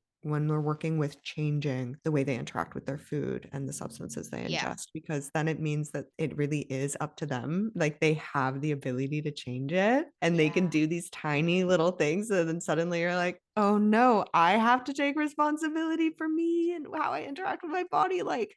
working with changing the way they interact with their food and the substances they Yeah. ingest, because then it means that it really is up to them. Like they have the ability to change it and they can Yeah. do these tiny little things. And then suddenly you're like, oh no, I have to take responsibility for me and how I interact with my body. Like,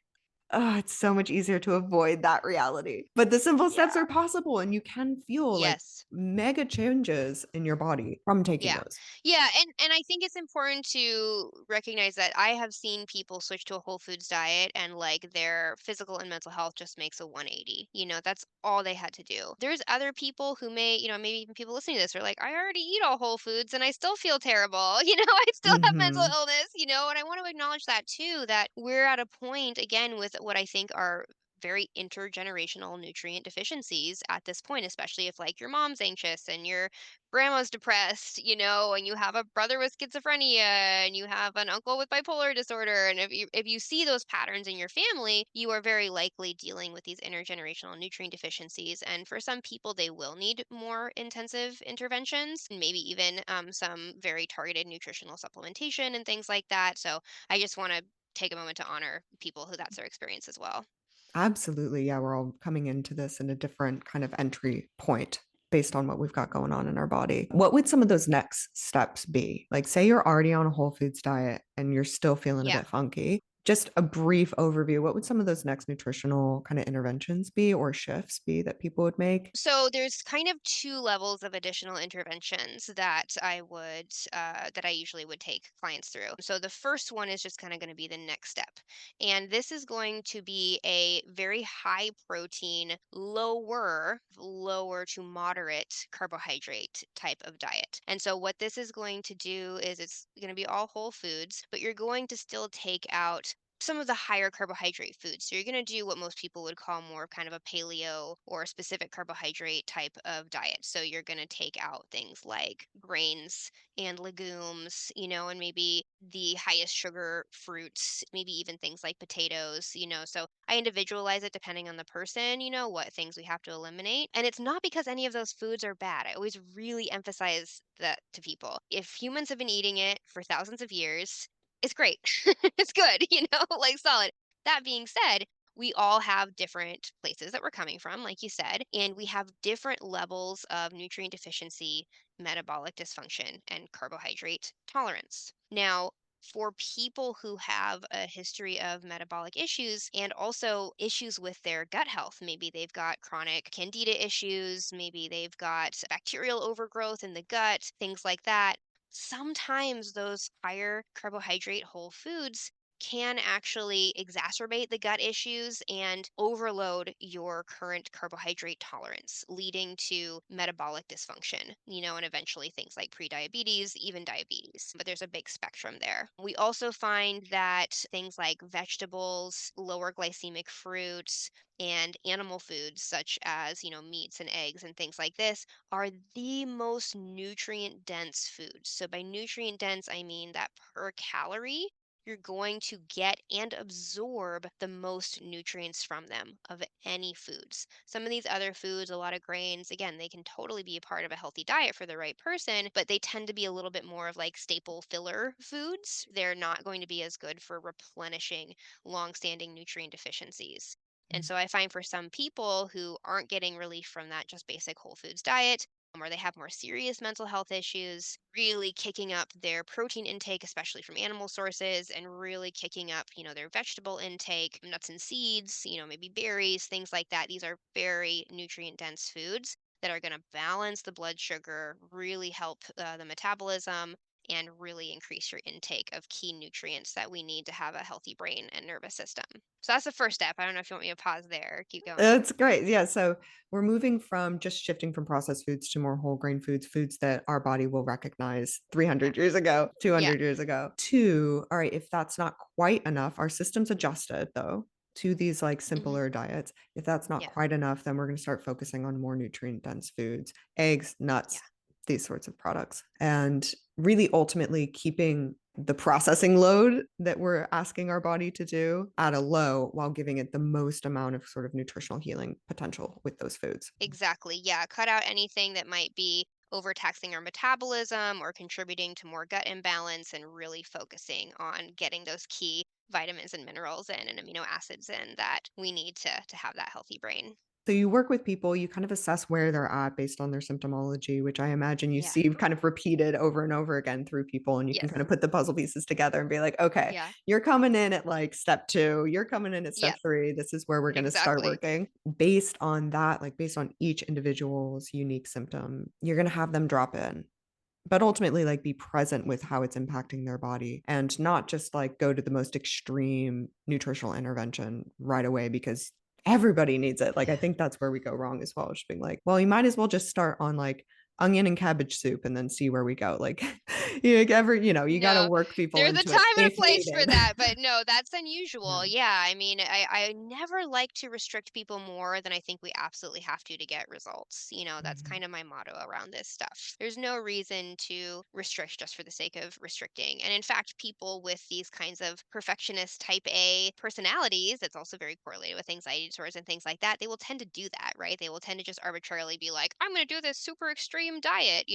oh, it's so much easier to avoid that reality. But the simple steps Yeah. are possible, and you can feel like Yes. mega changes in your body from taking Yeah. those. Yeah, and I think it's important to recognize that I have seen people switch to a whole foods diet and like their physical and mental health just makes a 180. That's all they had to do. There's other people who may, maybe even people listening to this are like, I already eat all whole foods and I still feel terrible. I still have mental Mhm. illness, and I want to acknowledge that too, that we're at a point again with what I think are very intergenerational nutrient deficiencies at this point, especially if like your mom's anxious and your grandma's depressed, and you have a brother with schizophrenia and you have an uncle with bipolar disorder. And if you see those patterns in your family, you are very likely dealing with these intergenerational nutrient deficiencies. And for some people, they will need more intensive interventions, and maybe even some very targeted nutritional supplementation and things like that. So I just want to take a moment to honor people who that's their experience as well. Absolutely. Yeah, we're all coming into this in a different kind of entry point. based on what we've got going on in our body. What would some of those next steps be? Like, say you're already on a whole foods diet and you're still feeling a Yeah. bit funky. Just a brief overview. What would some of those next nutritional kind of interventions be or shifts be that people would make? So there's kind of two levels of additional interventions that I usually would take clients through. So the first one is just kind of going to be the next step. And this is going to be a very high protein, lower to moderate carbohydrate type of diet. And so what this is going to do is it's going to be all whole foods, but you're going to still take out some of the higher carbohydrate foods. So you're going to do what most people would call more of kind of a paleo or a specific carbohydrate type of diet. So you're going to take out things like grains and legumes, and maybe the highest sugar fruits, maybe even things like potatoes, So I individualize it depending on the person, what things we have to eliminate. And it's not because any of those foods are bad. I always really emphasize that to people. If humans have been eating it for thousands of years, it's great. It's good, like solid. That being said, we all have different places that we're coming from, like you said, and we have different levels of nutrient deficiency, metabolic dysfunction, and carbohydrate tolerance. Now, for people who have a history of metabolic issues and also issues with their gut health, maybe they've got chronic candida issues, maybe they've got bacterial overgrowth in the gut, things like that. Sometimes those higher carbohydrate whole foods can actually exacerbate the gut issues and overload your current carbohydrate tolerance, leading to metabolic dysfunction, and eventually things like prediabetes, even diabetes. But there's a big spectrum there. We also find that things like vegetables, lower glycemic fruits, and animal foods such as, meats and eggs and things like this are the most nutrient dense foods. So by nutrient dense, I mean that per calorie, you're going to get and absorb the most nutrients from them of any foods. Some of these other foods, a lot of grains, again, they can totally be a part of a healthy diet for the right person, but they tend to be a little bit more of like staple filler foods. They're not going to be as good for replenishing long-standing nutrient deficiencies. And so I find for some people who aren't getting relief from that just basic whole foods diet, or they have more serious mental health issues, really kicking up their protein intake, especially from animal sources, and really kicking up, their vegetable intake, nuts and seeds, maybe berries, things like that. These are very nutrient dense foods that are going to balance the blood sugar, really help the metabolism, and really increase your intake of key nutrients that we need to have a healthy brain and nervous system. So that's the first step. I don't know if you want me to pause there or keep going. That's great. Yeah. So we're moving from just shifting from processed foods to more whole grain foods, foods that our body will recognize Yeah. 300 years ago, Yeah. 200 years ago. Two, all right, if that's not quite enough, our system's adjusted though to these like Hmm. simpler diets. If that's not Yeah. quite enough, then we're going to start focusing on more nutrient dense foods, eggs, nuts, Yeah. these sorts of products. And really ultimately keeping the processing load that we're asking our body to do at a low while giving it the most amount of sort of nutritional healing potential with those foods. Exactly. Yeah. Cut out anything that might be overtaxing our metabolism or contributing to more gut imbalance and really focusing on getting those key vitamins and minerals in and amino acids in that we need to have that healthy brain. So you work with people, you kind of assess where they're at based on their symptomology, which I imagine you Yeah. see kind of repeated over and over again through people. And you can kind Yes. of put the puzzle pieces together and be like, okay, Yeah. you're coming in at like step two, you're coming in at step Yes. three. This is where we're going to start Exactly. working. Based on that, like based on each individual's unique symptom, you're going to have them drop in, but ultimately like be present with how it's impacting their body and not just like go to the most extreme nutritional intervention right away because everybody needs it. Like I think that's where we go wrong as well, just being like, well, you might as well just start on like onion and cabbage soup and then see where we go. Like you got to No, work people there's a into time it and a if place for needed. that, but no, that's Yeah. unusual. Yeah, I mean, I never like to restrict people more than I think we absolutely have to get results. That's Mhm. kind of my motto around this stuff. There's no reason to restrict just for the sake of restricting. And in fact, people with these kinds of perfectionist type A personalities, it's also very correlated with anxiety disorders and things like that, they will tend to do that, right? They will tend to just arbitrarily be like, I'm going to do this super extreme diet,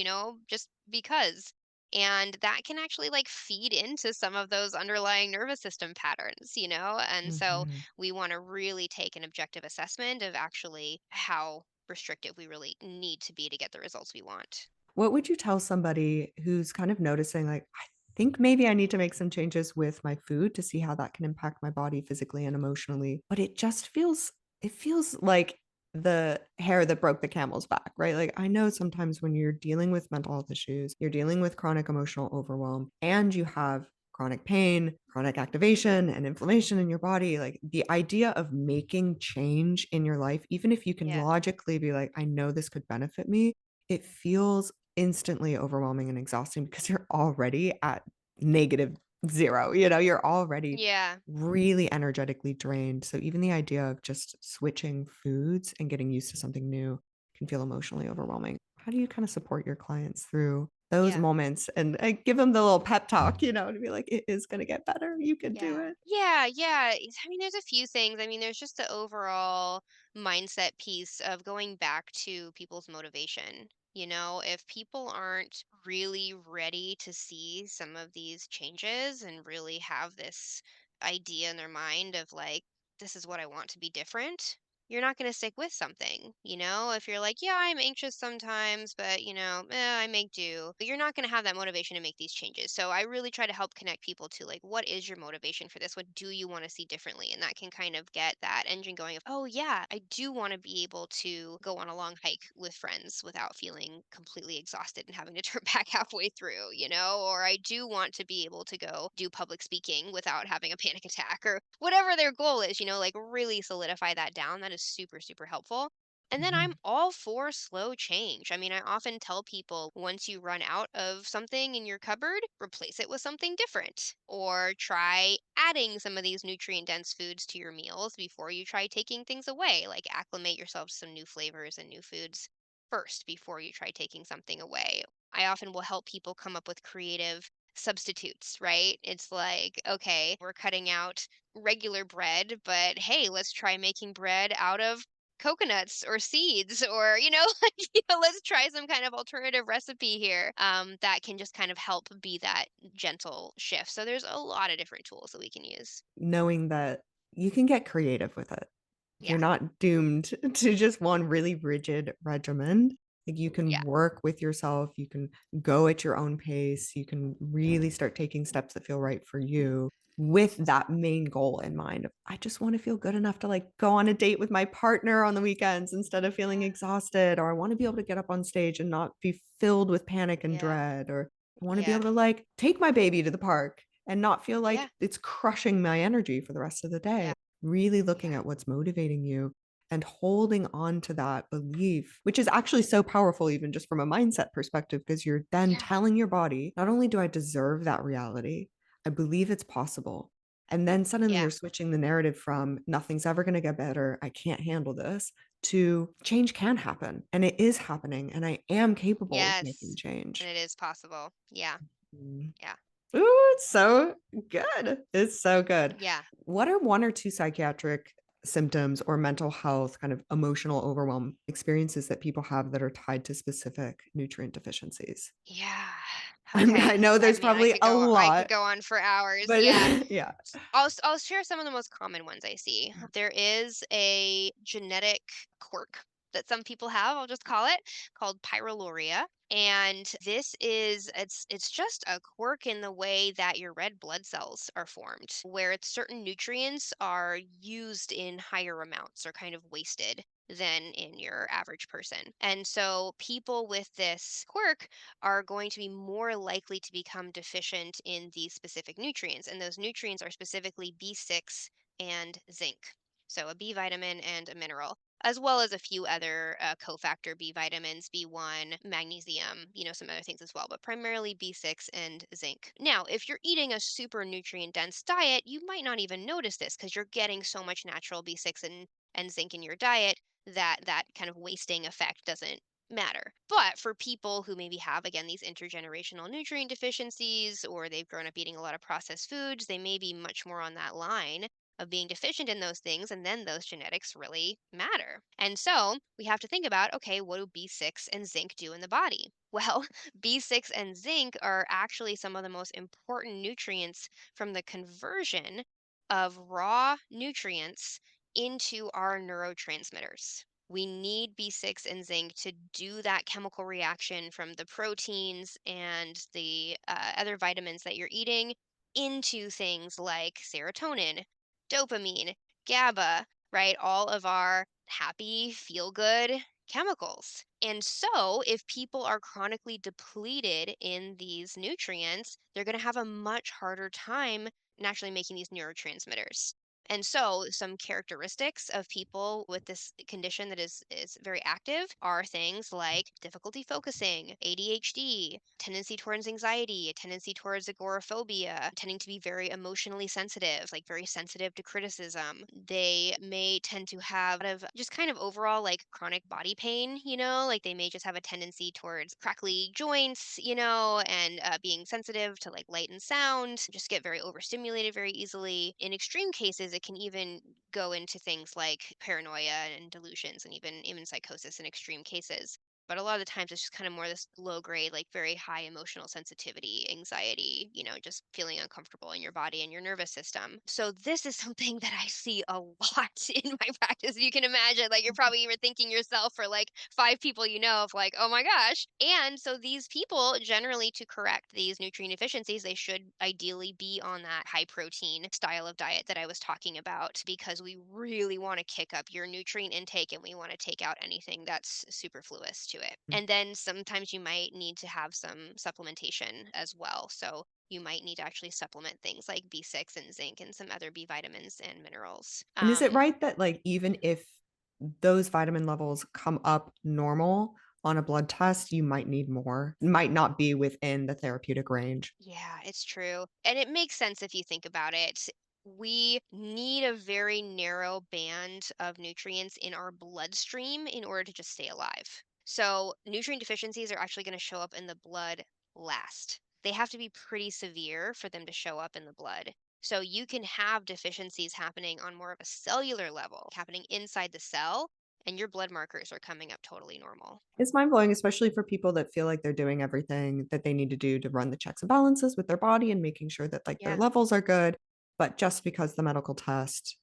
just because. And that can actually like feed into some of those underlying nervous system patterns. And so Mhm. we want to really take an objective assessment of actually how restrictive we really need to be to get the results we want. What would you tell somebody who's kind of noticing, like, I think maybe I need to make some changes with my food to see how that can impact my body physically and emotionally, but it feels like the hair that broke the camel's back, right? Like I know sometimes when you're dealing with mental health issues, you're dealing with chronic emotional overwhelm and you have chronic pain, chronic activation and inflammation in your body, like the idea of making change in your life, even if you can Yeah. logically be like, I know this could benefit me, it feels instantly overwhelming and exhausting because you're already at negative 0, you're already Yeah. really energetically drained, so even the idea of just switching foods and getting used to something new can feel emotionally overwhelming. How do you kinda support your clients through those Yeah. moments and, give them the little pep talk, to be like, "It is gonna get better, you can do Yeah. it." Yeah, yeah. I mean, there's a few things. I mean, there's just the overall mindset piece of going back to people's motivation. If people aren't really ready to see some of these changes and really have this idea in their mind of like, this is what I want to be different, you're not going to stick with something. If you're like, yeah, I'm anxious sometimes, but I make do. But you're not going to have that motivation to make these changes. So I really try to help connect people to like, what is your motivation for this? What do you want to see differently? And that can kind of get that engine going of, oh yeah, I do want to be able to go on a long hike with friends without feeling completely exhausted and having to turn back halfway through, or I do want to be able to go do public speaking without having a panic attack or whatever their goal is, like really solidify that down. That is super, super helpful. And then I'm Mhm. all for slow change. I mean, I often tell people once you run out of something in your cupboard, replace it with something different. Or try adding some of these nutrient dense foods to your meals before you try taking things away. Like acclimate yourself to some new flavors and new foods first before you try taking something away. I often will help people come up with creative substitutes, right? It's like, okay, we're cutting out regular bread, but hey, let's try making bread out of coconuts or seeds or like, let's try some kind of alternative recipe here that can just kind of help be that gentle shift. So there's a lot of different tools that we can use. Knowing that you can get creative with it. You're Yeah. not doomed to just one really rigid regimen. Like you can Yeah. work with yourself, you can go at your own pace, you can really start taking steps that feel right for you with that main goal in mind. I just want to feel good enough to like go on a date with my partner on the weekends instead of feeling Yeah. exhausted, or I want to be able to get up on stage and not be filled with panic and Yeah. dread, or I want to be Yeah. able to like take my baby to the park and not feel like Yeah. it's crushing my energy for the rest of the day. Yeah. Really looking Yeah. at what's motivating you and holding on to that belief, which is actually so powerful, even just from a mindset perspective, because you're then Yeah. telling your body, not only do I deserve that reality, I believe it's possible. And then suddenly Yeah. you're switching the narrative from nothing's ever going to get better, I can't handle this, to change can happen. And it is happening. And I am capable of making Yes. And change. it is possible. Yeah. Mm. Yeah. Ooh, it's so good. It's so good. Yeah. What are 1 or 2 psychiatric symptoms or mental health, kind of emotional overwhelm experiences that people have that are tied to specific nutrient deficiencies? Yeah. Okay. I know I there's mean, probably a I could lot, go on for hours. but Yeah. yeah. I'll share some of the most common ones I see. There is a genetic quirk that some people have, I'll just call it, called pyroluria. And this is it's just a quirk in the way that your red blood cells are formed, where certain nutrients are used in higher amounts or kind of wasted than in your average person. And so people with this quirk are going to be more likely to become deficient in these specific nutrients. And those nutrients are specifically B6 and zinc. So a B vitamin and a mineral, as well as a few other cofactor B vitamins, B1, magnesium, some other things as well, but primarily B6 and zinc. Now, if you're eating a super nutrient dense diet, you might not even notice this because you're getting so much natural B6 and zinc in your diet that that kind of wasting effect doesn't matter. But for people who maybe have, again, these intergenerational nutrient deficiencies, or they've grown up eating a lot of processed foods, they may be much more on that line of being deficient in those things. And then those genetics really matter. And so we have to think about, okay, what do B6 and zinc do in the body? Well, B6 and zinc are actually some of the most important nutrients from the conversion of raw nutrients into our neurotransmitters. We need B6 and zinc to do that chemical reaction from the proteins and the other vitamins that you're eating into things like serotonin, dopamine, GABA, right? All of our happy, feel good chemicals. And so, if people are chronically depleted in these nutrients, they're going to have a much harder time naturally making these neurotransmitters. And so, some characteristics of people with this condition that is very active are things like difficulty focusing, ADHD, tendency towards anxiety, a tendency towards agoraphobia, tending to be very emotionally sensitive, like very sensitive to criticism. They may tend to have a lot of just kind of overall like chronic body pain, like they may just have a tendency towards crackly joints, and being sensitive to like light and sound, just get very overstimulated very easily. In extreme cases, it can even go into things like paranoia and delusions and even psychosis in extreme cases. But a lot of the times it's just kind of more this low grade, like very high emotional sensitivity, anxiety, just feeling uncomfortable in your body and your nervous system. So this is something that I see a lot in my practice. You can imagine, like you're probably even thinking yourself for like five people of like, oh my gosh. And so these people generally to correct these nutrient deficiencies, they should ideally be on that high protein style of diet that I was talking about because we really want to kick up your nutrient intake and we want to take out anything that's superfluous to it. And then sometimes you might need to have some supplementation as well. So you might need to actually supplement things like B6 and zinc and some other B vitamins and minerals. And is it right that like even if those vitamin levels come up normal on a blood test, you might need more? Might not be within the therapeutic range. Yeah, it's true. And it makes sense if you think about it. We need a very narrow band of nutrients in our bloodstream in order to just stay alive. So, nutrient deficiencies are actually going to show up in the blood last. They have to be pretty severe for them to show up in the blood. So, you can have deficiencies happening on more of a cellular level, happening inside the cell, and your blood markers are coming up totally normal. It's mind blowing, especially for people that feel like they're doing everything that they need to do to run the checks and balances with their body and making sure that like their Yeah. levels are good. But just because the medical test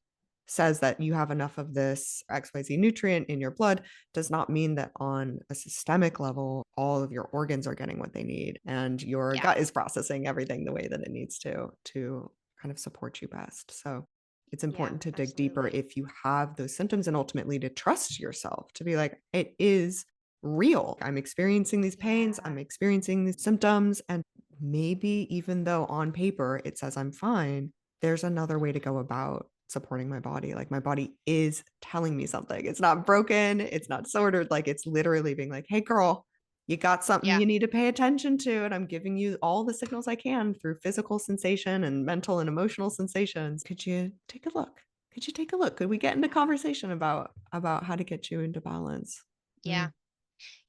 says that you have enough of this XYZ nutrient in your blood does not mean that on a systemic level, all of your organs are getting what they need and your Yeah. gut is processing everything the way that it needs to kind of support you best. So it's Yeah, important to dig deeper absolutely. if you have those symptoms and ultimately to trust yourself to be like, it is real. I'm experiencing these pains, I'm Yeah. experiencing these symptoms. And maybe even though on paper it says I'm fine, there's another way to Mhm. go about supporting my body. Like my body is telling me something. It's not broken, it's not disordered. Like it's literally being like, hey, girl, you got something Yeah. you need to pay attention to. And I'm giving you all the signals I can through physical sensation and mental and emotional sensations. Could you take a look? Could you take a look? Could we get into Yeah. conversation about how to get you into balance? Yeah. Mm,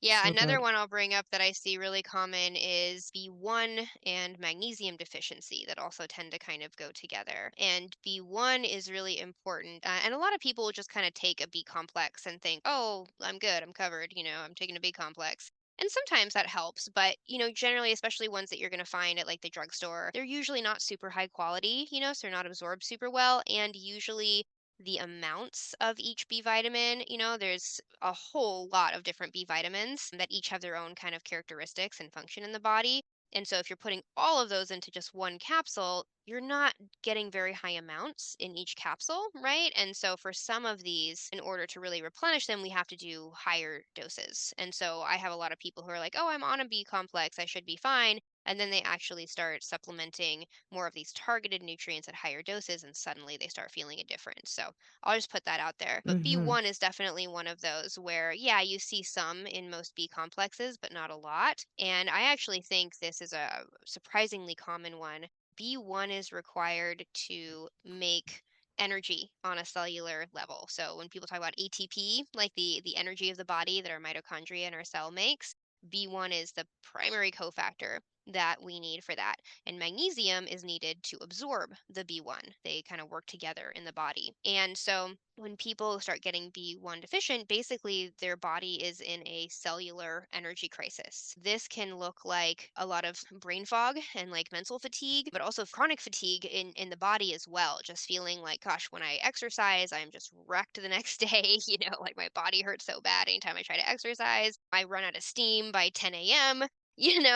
Yeah, so another good. one I'll bring up that I see really common is B1 and magnesium deficiency that also tend to kind of go together. And B1 is really important. And a lot of people will just kind of take a B complex and think, oh, I'm good, I'm covered, I'm taking a B complex. And sometimes that helps, but generally, especially ones that you're going to find at like the drugstore, they're usually not super high quality, so they're not absorbed super well. And usually the amounts of each B vitamin. There's a whole lot of different B vitamins that each have their own kind of characteristics and function in the body. And so if you're putting all of those into just one capsule, you're not getting very high amounts in each capsule, right? And so for some of these, in order to really replenish them, we have to do higher doses. And so I have a lot of people who are like, oh, I'm on a B complex, I should be fine. And then they actually start supplementing more of these targeted nutrients at higher doses, and suddenly they start feeling a difference. So I'll just put that out there. But Mm-hmm. B1 is definitely one of those where, yeah, you see some in most B complexes, but not a lot. And I actually think this is a surprisingly common one. B1 is required to make energy on a cellular level. So when people talk about ATP, like the energy of the body that our mitochondria and our cell makes, B1 is the primary cofactor. that we need for that. And magnesium is needed to absorb the B1. They kind of work together in the body. And so when people start getting B1 deficient, basically their body is in a cellular energy crisis. This can look like a lot of brain fog and like mental fatigue, but also chronic fatigue in the body as well. Just feeling like, gosh, when I exercise, I'm just wrecked the next day. Like my body hurts so bad anytime I try to exercise. I run out of steam by 10 a.m. And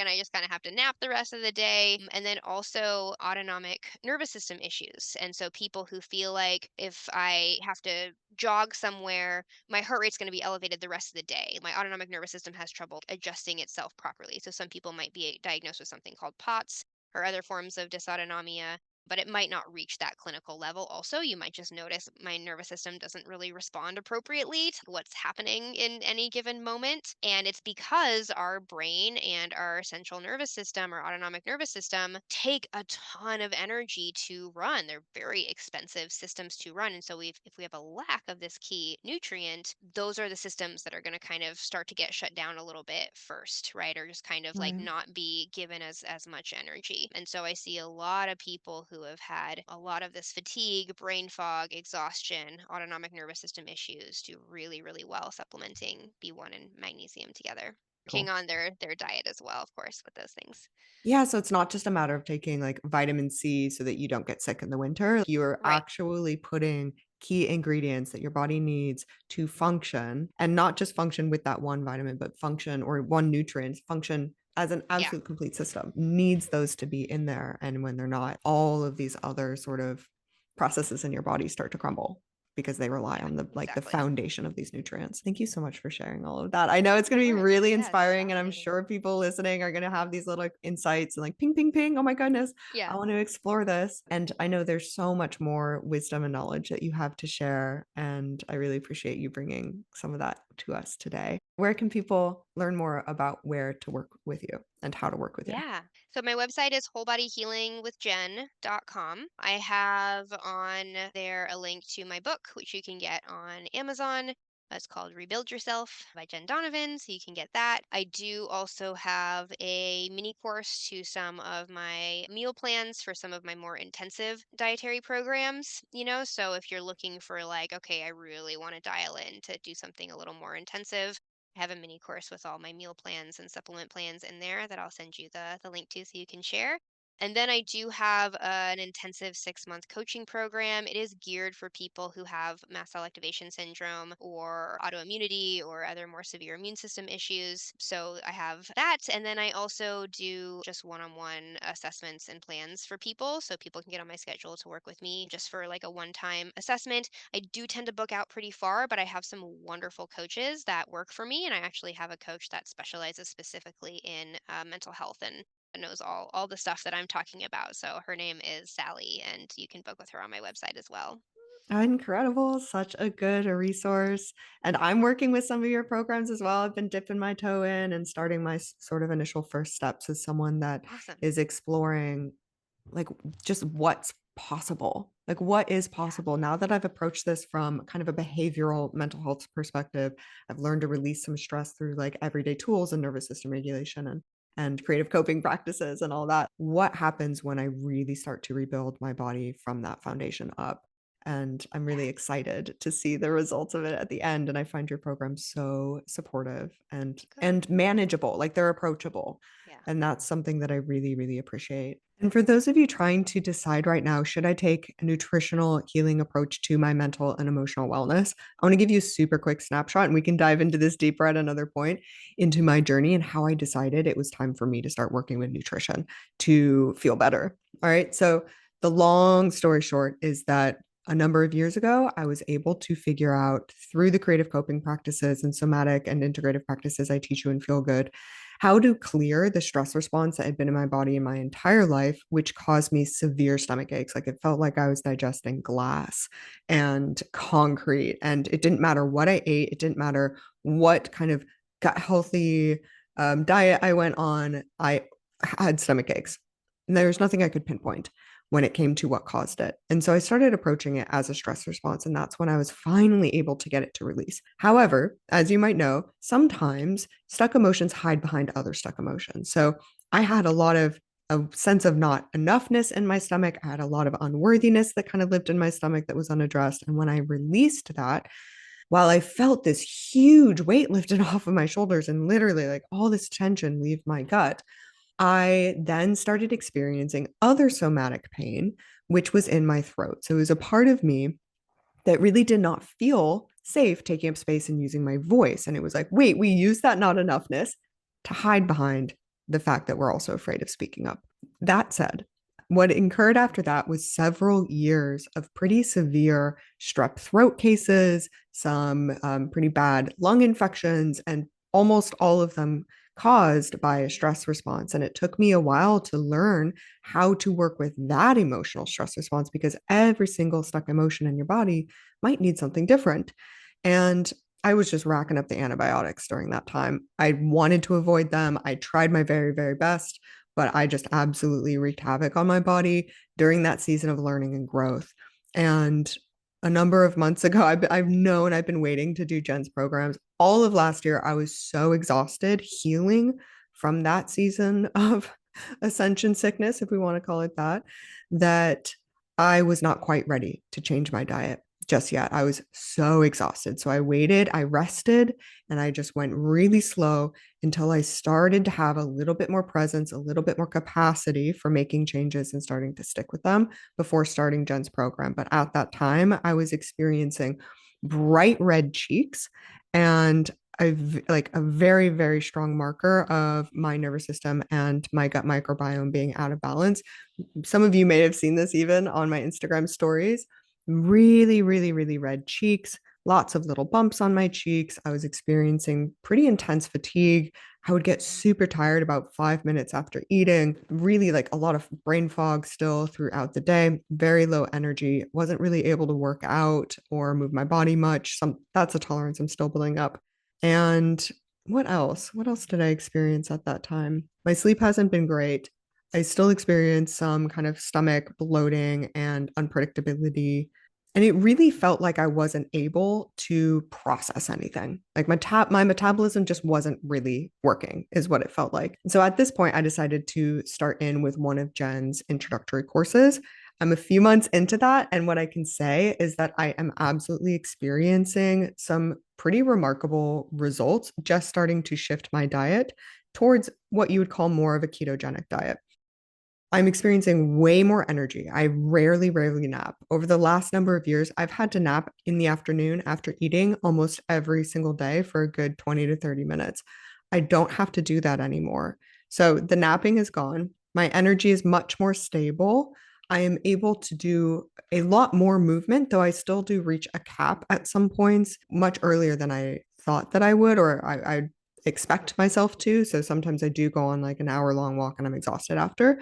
I just kind of have to nap the rest of the day. And then also autonomic nervous system issues. And so people who feel like if I have to jog somewhere, my heart rate's going to be elevated the rest of the day. My autonomic nervous system has trouble adjusting itself properly. So some people might be diagnosed with something called POTS or other forms of dysautonomia, but it might not reach that clinical level. Also, you might just notice my nervous system doesn't really respond appropriately to what's happening in any given moment. And it's because our brain and our central nervous system, our autonomic nervous system, take a ton of energy to run. They're very expensive systems to run. And so if we have a lack of this key nutrient, those are the systems that are going to kind of start to get shut down a little bit first, right? Or just kind of like Right. not be given as much energy. And so I see a lot of people who have had a lot of this fatigue, brain fog, exhaustion, autonomic nervous system issues do really, really well supplementing B1 and magnesium together. Working Cool. on their diet as well, of course, with those things. Yeah, so it's not just a matter of taking like vitamin C so that you don't get sick in the winter. You're Right. actually putting key ingredients that your body needs to function, and not just function with that one vitamin, but function or one nutrient, function as an Yeah, absolute complete system. Needs those to be in there. And when they're not, all of these other sort of processes in your body start to crumble because they rely yeah, on the exactly. foundation of these nutrients. Thank you so much for sharing all of that. I know it's Of going to be course. really Yeah, this is inspiring, and I'm fascinating. sure people listening are going to have these little insights and like ping ping ping, oh my goodness, I Yeah. want to explore this. And I know there's so much more wisdom and knowledge that you have to share, and I really appreciate you bringing some of that to us today. Where can people learn more about where to work with you and how to work with you? Yeah. So my website is wholebodyhealingwithjen.com. I have on there a link to my book, which you can get on Amazon. It's called Rebuild Yourself by Jen Donovan, so you can get that. I do also have a mini course to some of my meal plans for some of my more intensive dietary programs. So if you're looking for like, okay, I really want to dial in to do something a little more intensive, I have a mini course with all my meal plans and supplement plans in there that I'll send you the link to so you can share. And then I do have an intensive 6-month coaching program. It is geared for people who have mast cell activation syndrome or autoimmunity or other more severe immune system issues. So I have that. And then I also do just one on one assessments and plans for people. So people can get on my schedule to work with me just for like a one time assessment. I do tend to book out pretty far, but I have some wonderful coaches that work for me. And I actually have a coach that specializes specifically in mental health and knows all the stuff that I'm talking about. So her name is Sally, and you can book with her on my website as well. Incredible. Such a good resource. And I'm working with some of your programs as well. I've been dipping my toe in and starting my sort of initial first steps as someone that Awesome. is exploring like just what's possible. Like what is Yeah. possible now that I've approached this from kind of a behavioral mental health perspective. I've learned to release some stress through like everyday tools and nervous system regulation and creative coping practices and all that. What happens when I really start to rebuild my body from that foundation up? And I'm Yeah. really excited to see the results of it at the end. And I find your program so supportive Good. and manageable, like they're approachable. Yeah. And that's something that I really, really appreciate. And for those of you trying to decide right now, should I take a nutritional healing approach to my mental and emotional wellness? I want to give you a super quick snapshot, and we can dive into this deeper at another point into my journey and how I decided it was time for me to start working with nutrition to feel better. All right. So, the long story short is that a number of years ago, I was able to figure out through the creative coping practices and somatic and integrative practices I teach you in Feel Good how to clear the stress response that had been in my body in my entire life, which caused me severe stomach aches. Like it felt like I was digesting glass and concrete. And it didn't matter what I ate, it didn't matter what kind of gut healthy diet I went on, I had stomach aches. And there was nothing I could pinpoint when it came to what caused it. And so I started approaching it as a stress response. And that's when I was finally able to get it to release. However, as you might know, sometimes stuck emotions hide behind other stuck emotions. So I had a sense of not enoughness in my stomach. I had a lot of unworthiness that kind of lived in my stomach that was unaddressed. And when I released that, while I felt this huge weight lifted off of my shoulders and literally like all this tension leave my gut, I then started experiencing other somatic pain, which was in my throat. So it was a part of me that really did not feel safe taking up space and using my voice. And it was like, wait, we use that not enoughness to hide behind the fact that we're also afraid of speaking up. That said, what incurred after that was several years of pretty severe strep throat cases, some pretty bad lung infections, and almost all of them caused by a stress response. And it took me a while to learn how to work with that emotional stress response because every single stuck emotion in your body might need something different. And I was just racking up the antibiotics during that time. I wanted to avoid them. I tried my very, very best, but I just absolutely wreaked havoc on my body during that season of learning and growth. And a number of months ago, I've been waiting to do Jen's programs. All of last year, I was so exhausted healing from that season of ascension sickness, if we want to call it that, that I was not quite ready to change my diet just yet. I was so exhausted. So I waited, I rested, and I just went really slow until I started to have a little bit more presence, a little bit more capacity for making changes and starting to stick with them before starting Jen's program. But at that time, I was experiencing bright red cheeks and like a very, very strong marker of my nervous system and my gut microbiome being out of balance. Some of you may have seen this even on my Instagram stories. Really, really, really red cheeks, lots of little bumps on my cheeks. I was experiencing pretty intense fatigue. I would get super tired about 5 minutes after eating, really like a lot of brain fog still throughout the day, very low energy, wasn't really able to work out or move my body much. That's a tolerance I'm still building up. And what else? What else did I experience at that time? My sleep hasn't been great. I still experience some kind of stomach bloating and unpredictability. And it really felt like I wasn't able to process anything. Like my metabolism just wasn't really working, is what it felt like. And so at this point, I decided to start in with one of Jen's introductory courses. I'm a few months into that. And what I can say is that I am absolutely experiencing some pretty remarkable results just starting to shift my diet towards what you would call more of a ketogenic diet. I'm experiencing way more energy. I rarely, rarely nap. Over the last number of years, I've had to nap in the afternoon after eating almost every single day for a good 20 to 30 minutes. I don't have to do that anymore. So the napping is gone. My energy is much more stable. I am able to do a lot more movement, though I still do reach a cap at some points much earlier than I thought that I would, or I expect myself to. So sometimes I do go on like an hour long walk and I'm exhausted after,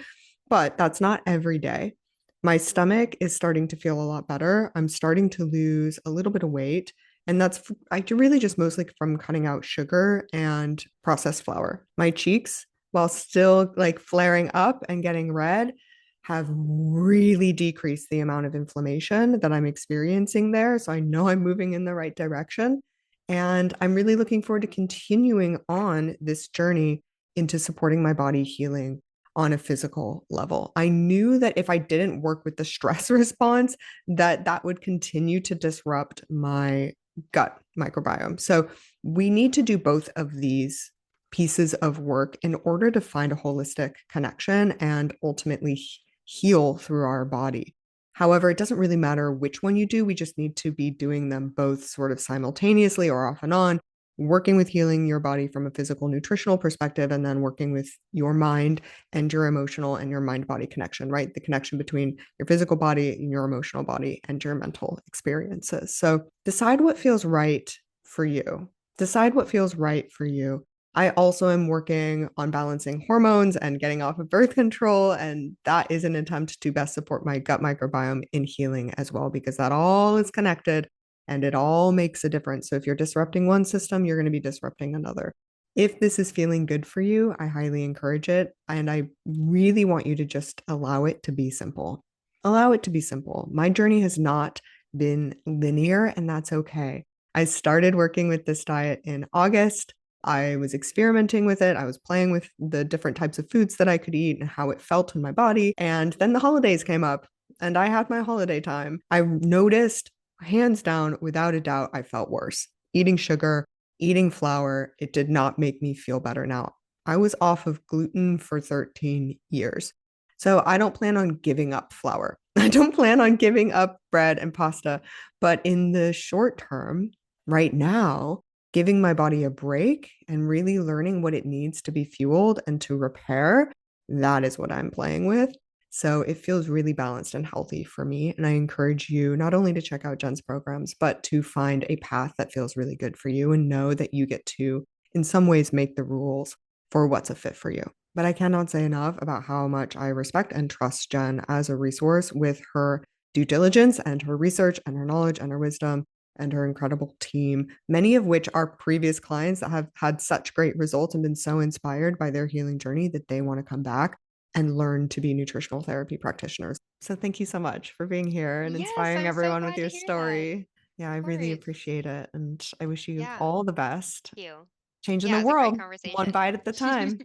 but that's not every day. My stomach is starting to feel a lot better. I'm starting to lose a little bit of weight. And that's I really just mostly from cutting out sugar and processed flour. My cheeks, while still like flaring up and getting red, have really decreased the amount of inflammation that I'm experiencing there. So I know I'm moving in the right direction. And I'm really looking forward to continuing on this journey into supporting my body healing on a physical level. I knew that if I didn't work with the stress response, that would continue to disrupt my gut microbiome. So we need to do both of these pieces of work in order to find a holistic connection and ultimately heal through our body. However, it doesn't really matter which one you do. We just need to be doing them both sort of simultaneously or off and on, working with healing your body from a physical nutritional perspective, and then working with your mind and your emotional and your mind body connection, right? The connection between your physical body and your emotional body and your mental experiences. So decide what feels right for you. Decide what feels right for you. I also am working on balancing hormones and getting off of birth control. And that is an attempt to best support my gut microbiome in healing as well, because that all is connected and it all makes a difference. So if you're disrupting one system, you're going to be disrupting another. If this is feeling good for you, I highly encourage it. And I really want you to just allow it to be simple. Allow it to be simple. My journey has not been linear, and that's okay. I started working with this diet in August. I was experimenting with it. I was playing with the different types of foods that I could eat and how it felt in my body. And then the holidays came up and I had my holiday time. I noticed, hands down, without a doubt, I felt worse. Eating sugar, eating flour, it did not make me feel better. Now, I was off of gluten for 13 years. So I don't plan on giving up flour. I don't plan on giving up bread and pasta. But in the short term, right now, giving my body a break and really learning what it needs to be fueled and to repair, that is what I'm playing with. So it feels really balanced and healthy for me. And I encourage you not only to check out Jen's programs, but to find a path that feels really good for you and know that you get to, in some ways, make the rules for what's a fit for you. But I cannot say enough about how much I respect and trust Jen as a resource with her due diligence and her research and her knowledge and her wisdom and her incredible team, many of which are previous clients that have had such great results and been so inspired by their healing journey that they want to come back and learn to be nutritional therapy practitioners. So thank you so much for being here and Yes, inspiring I'm so everyone with glad your to hear that. story. Yeah, I Of really course. appreciate it. And I wish you Yeah, all the best. thank you. Changing Yeah, the it was a great world, one conversation. bite at a time.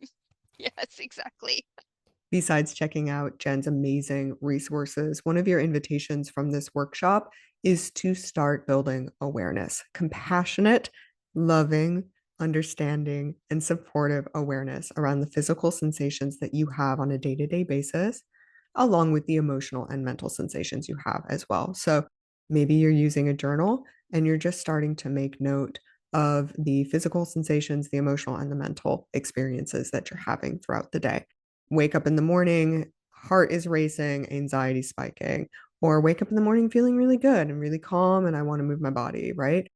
Yes, exactly. Besides checking out Jen's amazing resources, one of your invitations from this workshop is to start building awareness, compassionate, loving, understanding, and supportive awareness around the physical sensations that you have on a day to day basis, along with the emotional and mental sensations you have as well. So maybe you're using a journal and you're just starting to make note of the physical sensations, the emotional, and the mental experiences that you're having throughout the day. Wake up in the morning, heart is racing, anxiety spiking, or wake up in the morning feeling really good and really calm and I want to move my body, right?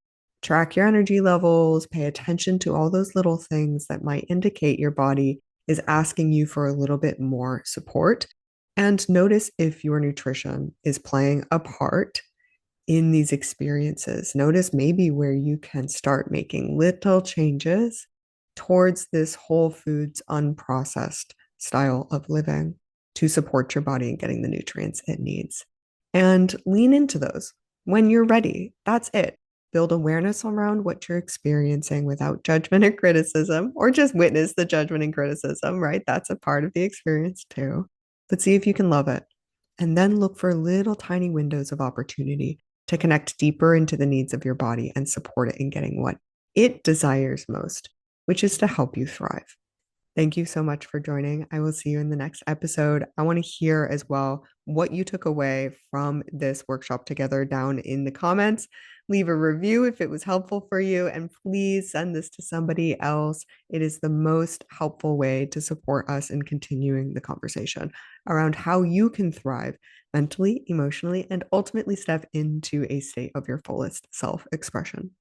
Track your energy levels, pay attention to all those little things that might indicate your body is asking you for a little bit more support. And notice if your nutrition is playing a part in these experiences. Notice maybe where you can start making little changes towards this whole foods, unprocessed style of living to support your body and getting the nutrients it needs. And lean into those when you're ready. That's it. Build awareness around what you're experiencing without judgment or criticism, or just witness the judgment and criticism, right? That's a part of the experience too. But see if you can love it. And then look for little tiny windows of opportunity to connect deeper into the needs of your body and support it in getting what it desires most, which is to help you thrive. Thank you so much for joining. I will see you in the next episode. I want to hear as well what you took away from this workshop together down in the comments. Leave a review if it was helpful for you, and please send this to somebody else. It is the most helpful way to support us in continuing the conversation around how you can thrive mentally, emotionally, and ultimately step into a state of your fullest self expression.